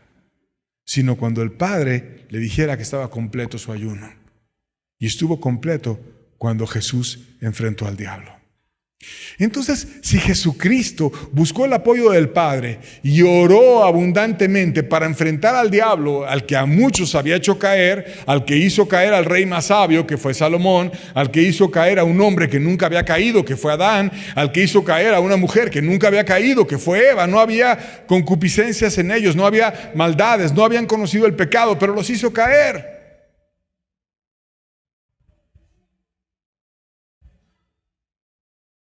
sino cuando el Padre le dijera que estaba completo su ayuno. Y estuvo completo cuando Jesús enfrentó al diablo. Entonces, si Jesucristo buscó el apoyo del Padre y oró abundantemente para enfrentar al diablo, al que a muchos había hecho caer, al que hizo caer al rey más sabio, que fue Salomón, al que hizo caer a un hombre que nunca había caído, que fue Adán, al que hizo caer a una mujer que nunca había caído, que fue Eva, no había concupiscencias en ellos, no había maldades, no habían conocido el pecado, pero los hizo caer.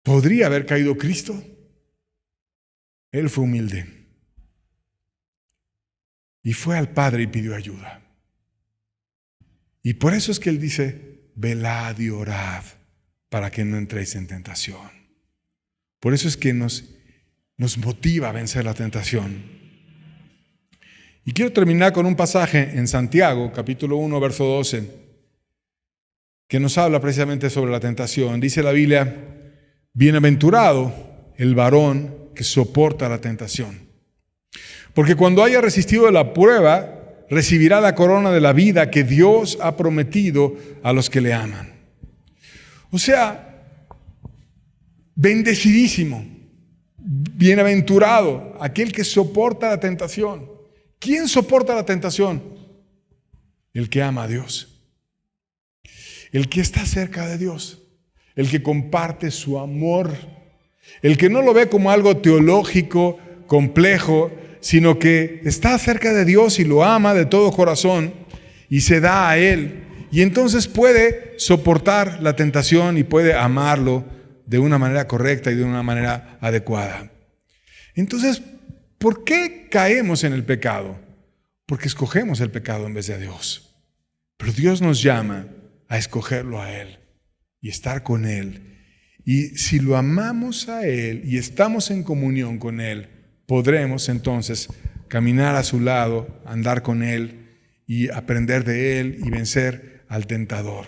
¿Podría haber caído Cristo? Él fue humilde y fue al Padre y pidió ayuda. Y por eso es que Él dice: velad y orad para que no entréis en tentación. Por eso es que nos motiva a vencer la tentación. Y quiero terminar con un pasaje en Santiago, capítulo 1, verso 12, que nos habla precisamente sobre la tentación. Dice la Biblia: bienaventurado el varón que soporta la tentación, porque cuando haya resistido la prueba, recibirá la corona de la vida que Dios ha prometido a los que le aman. O sea, bendecidísimo, bienaventurado aquel que soporta la tentación. ¿Quién soporta la tentación? El que ama a Dios, el que está cerca de Dios, el que comparte su amor, el que no lo ve como algo teológico, complejo, sino que está cerca de Dios y lo ama de todo corazón y se da a Él. Y entonces puede soportar la tentación y puede amarlo de una manera correcta y de una manera adecuada. Entonces, ¿por qué caemos en el pecado? Porque escogemos el pecado en vez de a Dios. Pero Dios nos llama a escogerlo a Él y estar con Él. Y si lo amamos a Él y estamos en comunión con Él, podremos entonces caminar a su lado, andar con Él y aprender de Él y vencer al tentador.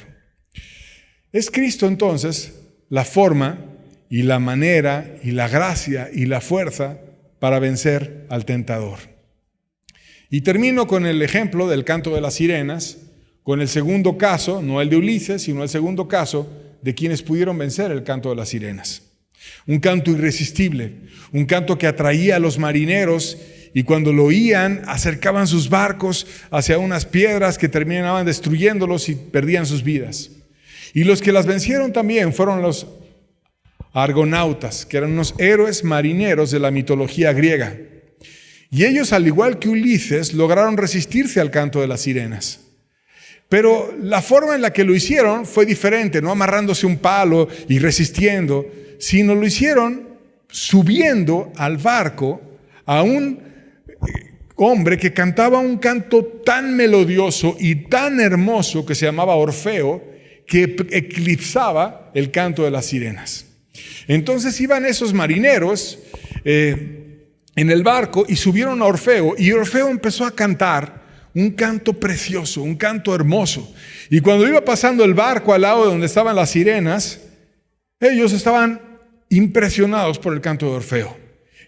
Es Cristo entonces la forma y la manera y la gracia y la fuerza para vencer al tentador. Y termino con el ejemplo del canto de las sirenas, con el segundo caso, no el de Ulises, sino el segundo caso de quienes pudieron vencer el canto de las sirenas. Un canto irresistible, un canto que atraía a los marineros y cuando lo oían acercaban sus barcos hacia unas piedras que terminaban destruyéndolos y perdían sus vidas. Y los que las vencieron también fueron los argonautas, que eran unos héroes marineros de la mitología griega. Y ellos, al igual que Ulises, lograron resistirse al canto de las sirenas. Pero la forma en la que lo hicieron fue diferente, no amarrándose un palo y resistiendo, sino lo hicieron subiendo al barco a un hombre que cantaba un canto tan melodioso y tan hermoso que se llamaba Orfeo, que eclipsaba el canto de las sirenas. Entonces iban esos marineros en el barco y subieron a Orfeo, y Orfeo empezó a cantar un canto precioso, un canto hermoso. Y cuando iba pasando el barco al lado de donde estaban las sirenas, ellos estaban impresionados por el canto de Orfeo.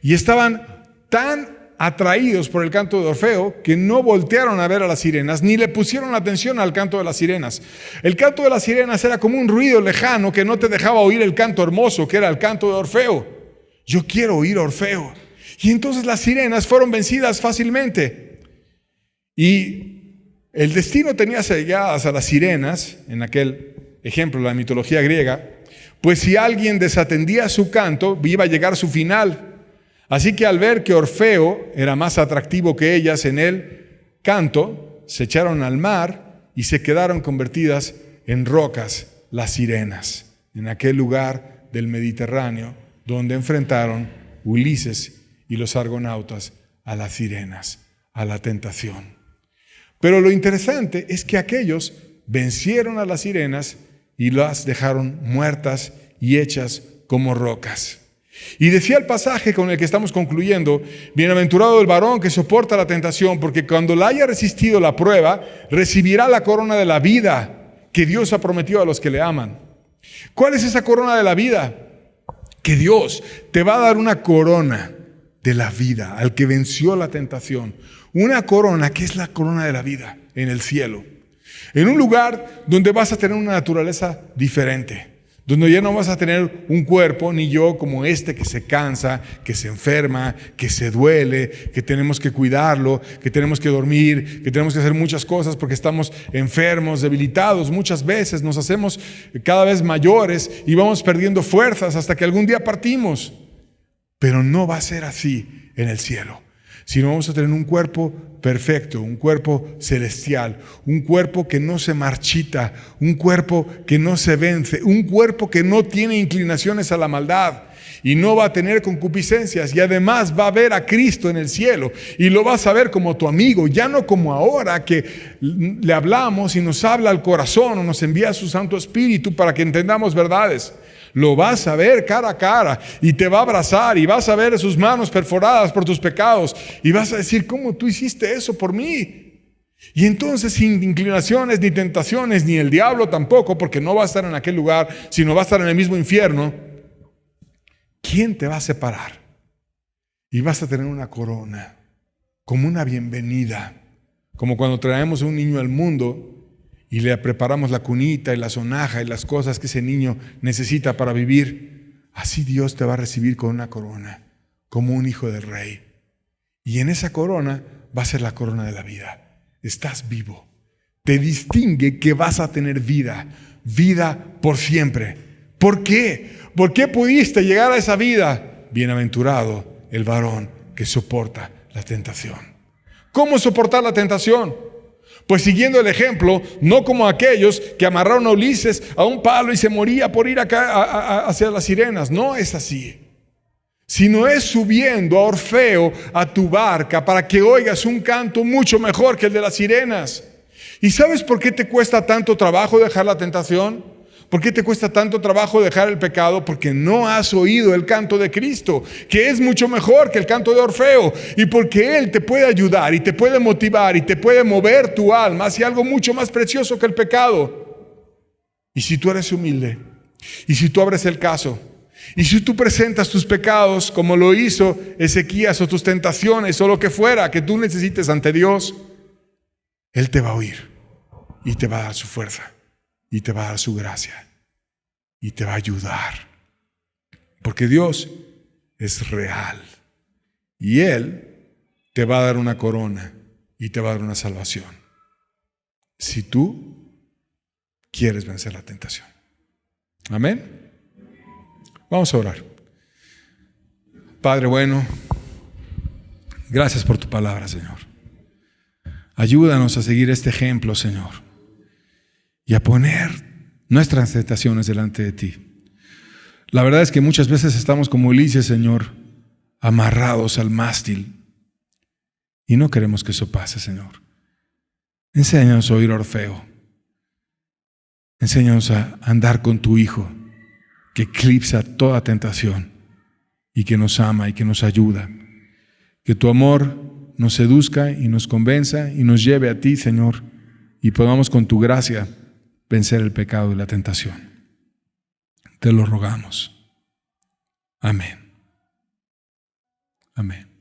Y estaban tan atraídos por el canto de Orfeo que no voltearon a ver a las sirenas ni le pusieron atención al canto de las sirenas. El canto de las sirenas era como un ruido lejano que no te dejaba oír el canto hermoso que era el canto de Orfeo. Yo quiero oír a Orfeo. Y entonces las sirenas fueron vencidas fácilmente. Y el destino tenía selladas a las sirenas, en aquel ejemplo de la mitología griega, pues si alguien desatendía su canto, iba a llegar su final. Así que al ver que Orfeo era más atractivo que ellas en el canto, se echaron al mar y se quedaron convertidas en rocas las sirenas, en aquel lugar del Mediterráneo donde enfrentaron Ulises y los argonautas a las sirenas, a la tentación. Pero lo interesante es que aquellos vencieron a las sirenas y las dejaron muertas y hechas como rocas. Y decía el pasaje con el que estamos concluyendo: bienaventurado el varón que soporta la tentación, porque cuando la haya resistido la prueba, recibirá la corona de la vida que Dios ha prometido a los que le aman. ¿Cuál es esa corona de la vida? Que Dios te va a dar una corona de la vida al que venció la tentación. Una corona que es la corona de la vida en el cielo. En un lugar donde vas a tener una naturaleza diferente. Donde ya no vas a tener un cuerpo, ni yo como este que se cansa, que se enferma, que se duele, que tenemos que cuidarlo, que tenemos que dormir, que tenemos que hacer muchas cosas porque estamos enfermos, debilitados. Muchas veces nos hacemos cada vez mayores y vamos perdiendo fuerzas hasta que algún día partimos. Pero no va a ser así en el cielo, sino vamos a tener un cuerpo perfecto, un cuerpo celestial, un cuerpo que no se marchita, un cuerpo que no se vence, un cuerpo que no tiene inclinaciones a la maldad y no va a tener concupiscencias, y además va a ver a Cristo en el cielo y lo vas a ver como tu amigo, ya no como ahora que le hablamos y nos habla al corazón o nos envía su Santo Espíritu para que entendamos verdades. Lo vas a ver cara a cara y te va a abrazar y vas a ver sus manos perforadas por tus pecados y vas a decir: ¿cómo tú hiciste eso por mí? Y entonces, sin inclinaciones ni tentaciones, ni el diablo tampoco, porque no va a estar en aquel lugar, sino va a estar en el mismo infierno, ¿quién te va a separar? Y vas a tener una corona, como una bienvenida, como cuando traemos a un niño al mundo y le preparamos la cunita y la sonaja y las cosas que ese niño necesita para vivir. Así Dios te va a recibir con una corona, como un hijo del rey. Y en esa corona va a ser la corona de la vida. Estás vivo. Te distingue que vas a tener vida, vida por siempre. ¿Por qué? ¿Por qué pudiste llegar a esa vida? Bienaventurado el varón que soporta la tentación. ¿Cómo soportar la tentación? Pues siguiendo el ejemplo, no como aquellos que amarraron a Ulises a un palo y se moría por ir hacia las sirenas. No es así. Sino es subiendo a Orfeo a tu barca para que oigas un canto mucho mejor que el de las sirenas. ¿Y sabes por qué te cuesta tanto trabajo dejar la tentación? ¿Por qué te cuesta tanto trabajo dejar el pecado? Porque no has oído el canto de Cristo, que es mucho mejor que el canto de Orfeo. Y porque Él te puede ayudar y te puede motivar y te puede mover tu alma hacia algo mucho más precioso que el pecado. Y si tú eres humilde, y si tú abres el caso, y si tú presentas tus pecados como lo hizo Ezequías, o tus tentaciones, o lo que fuera que tú necesites ante Dios, Él te va a oír y te va a dar su fuerza. Y te va a dar su gracia. Y te va a ayudar. Porque Dios es real. Y Él te va a dar una corona. Y te va a dar una salvación. Si tú quieres vencer la tentación. Amén. Vamos a orar. Padre bueno, gracias por tu palabra, Señor. Ayúdanos a seguir este ejemplo, Señor. Y a poner nuestras tentaciones delante de ti. La verdad es que muchas veces estamos como Ulises, Señor, amarrados al mástil. Y no queremos que eso pase, Señor. Enséñanos a oír a Orfeo. Enséñanos a andar con tu Hijo, que eclipsa toda tentación y que nos ama y que nos ayuda. Que tu amor nos seduzca y nos convenza y nos lleve a ti, Señor, y podamos con tu gracia vencer el pecado y la tentación. Te lo rogamos. Amén. Amén.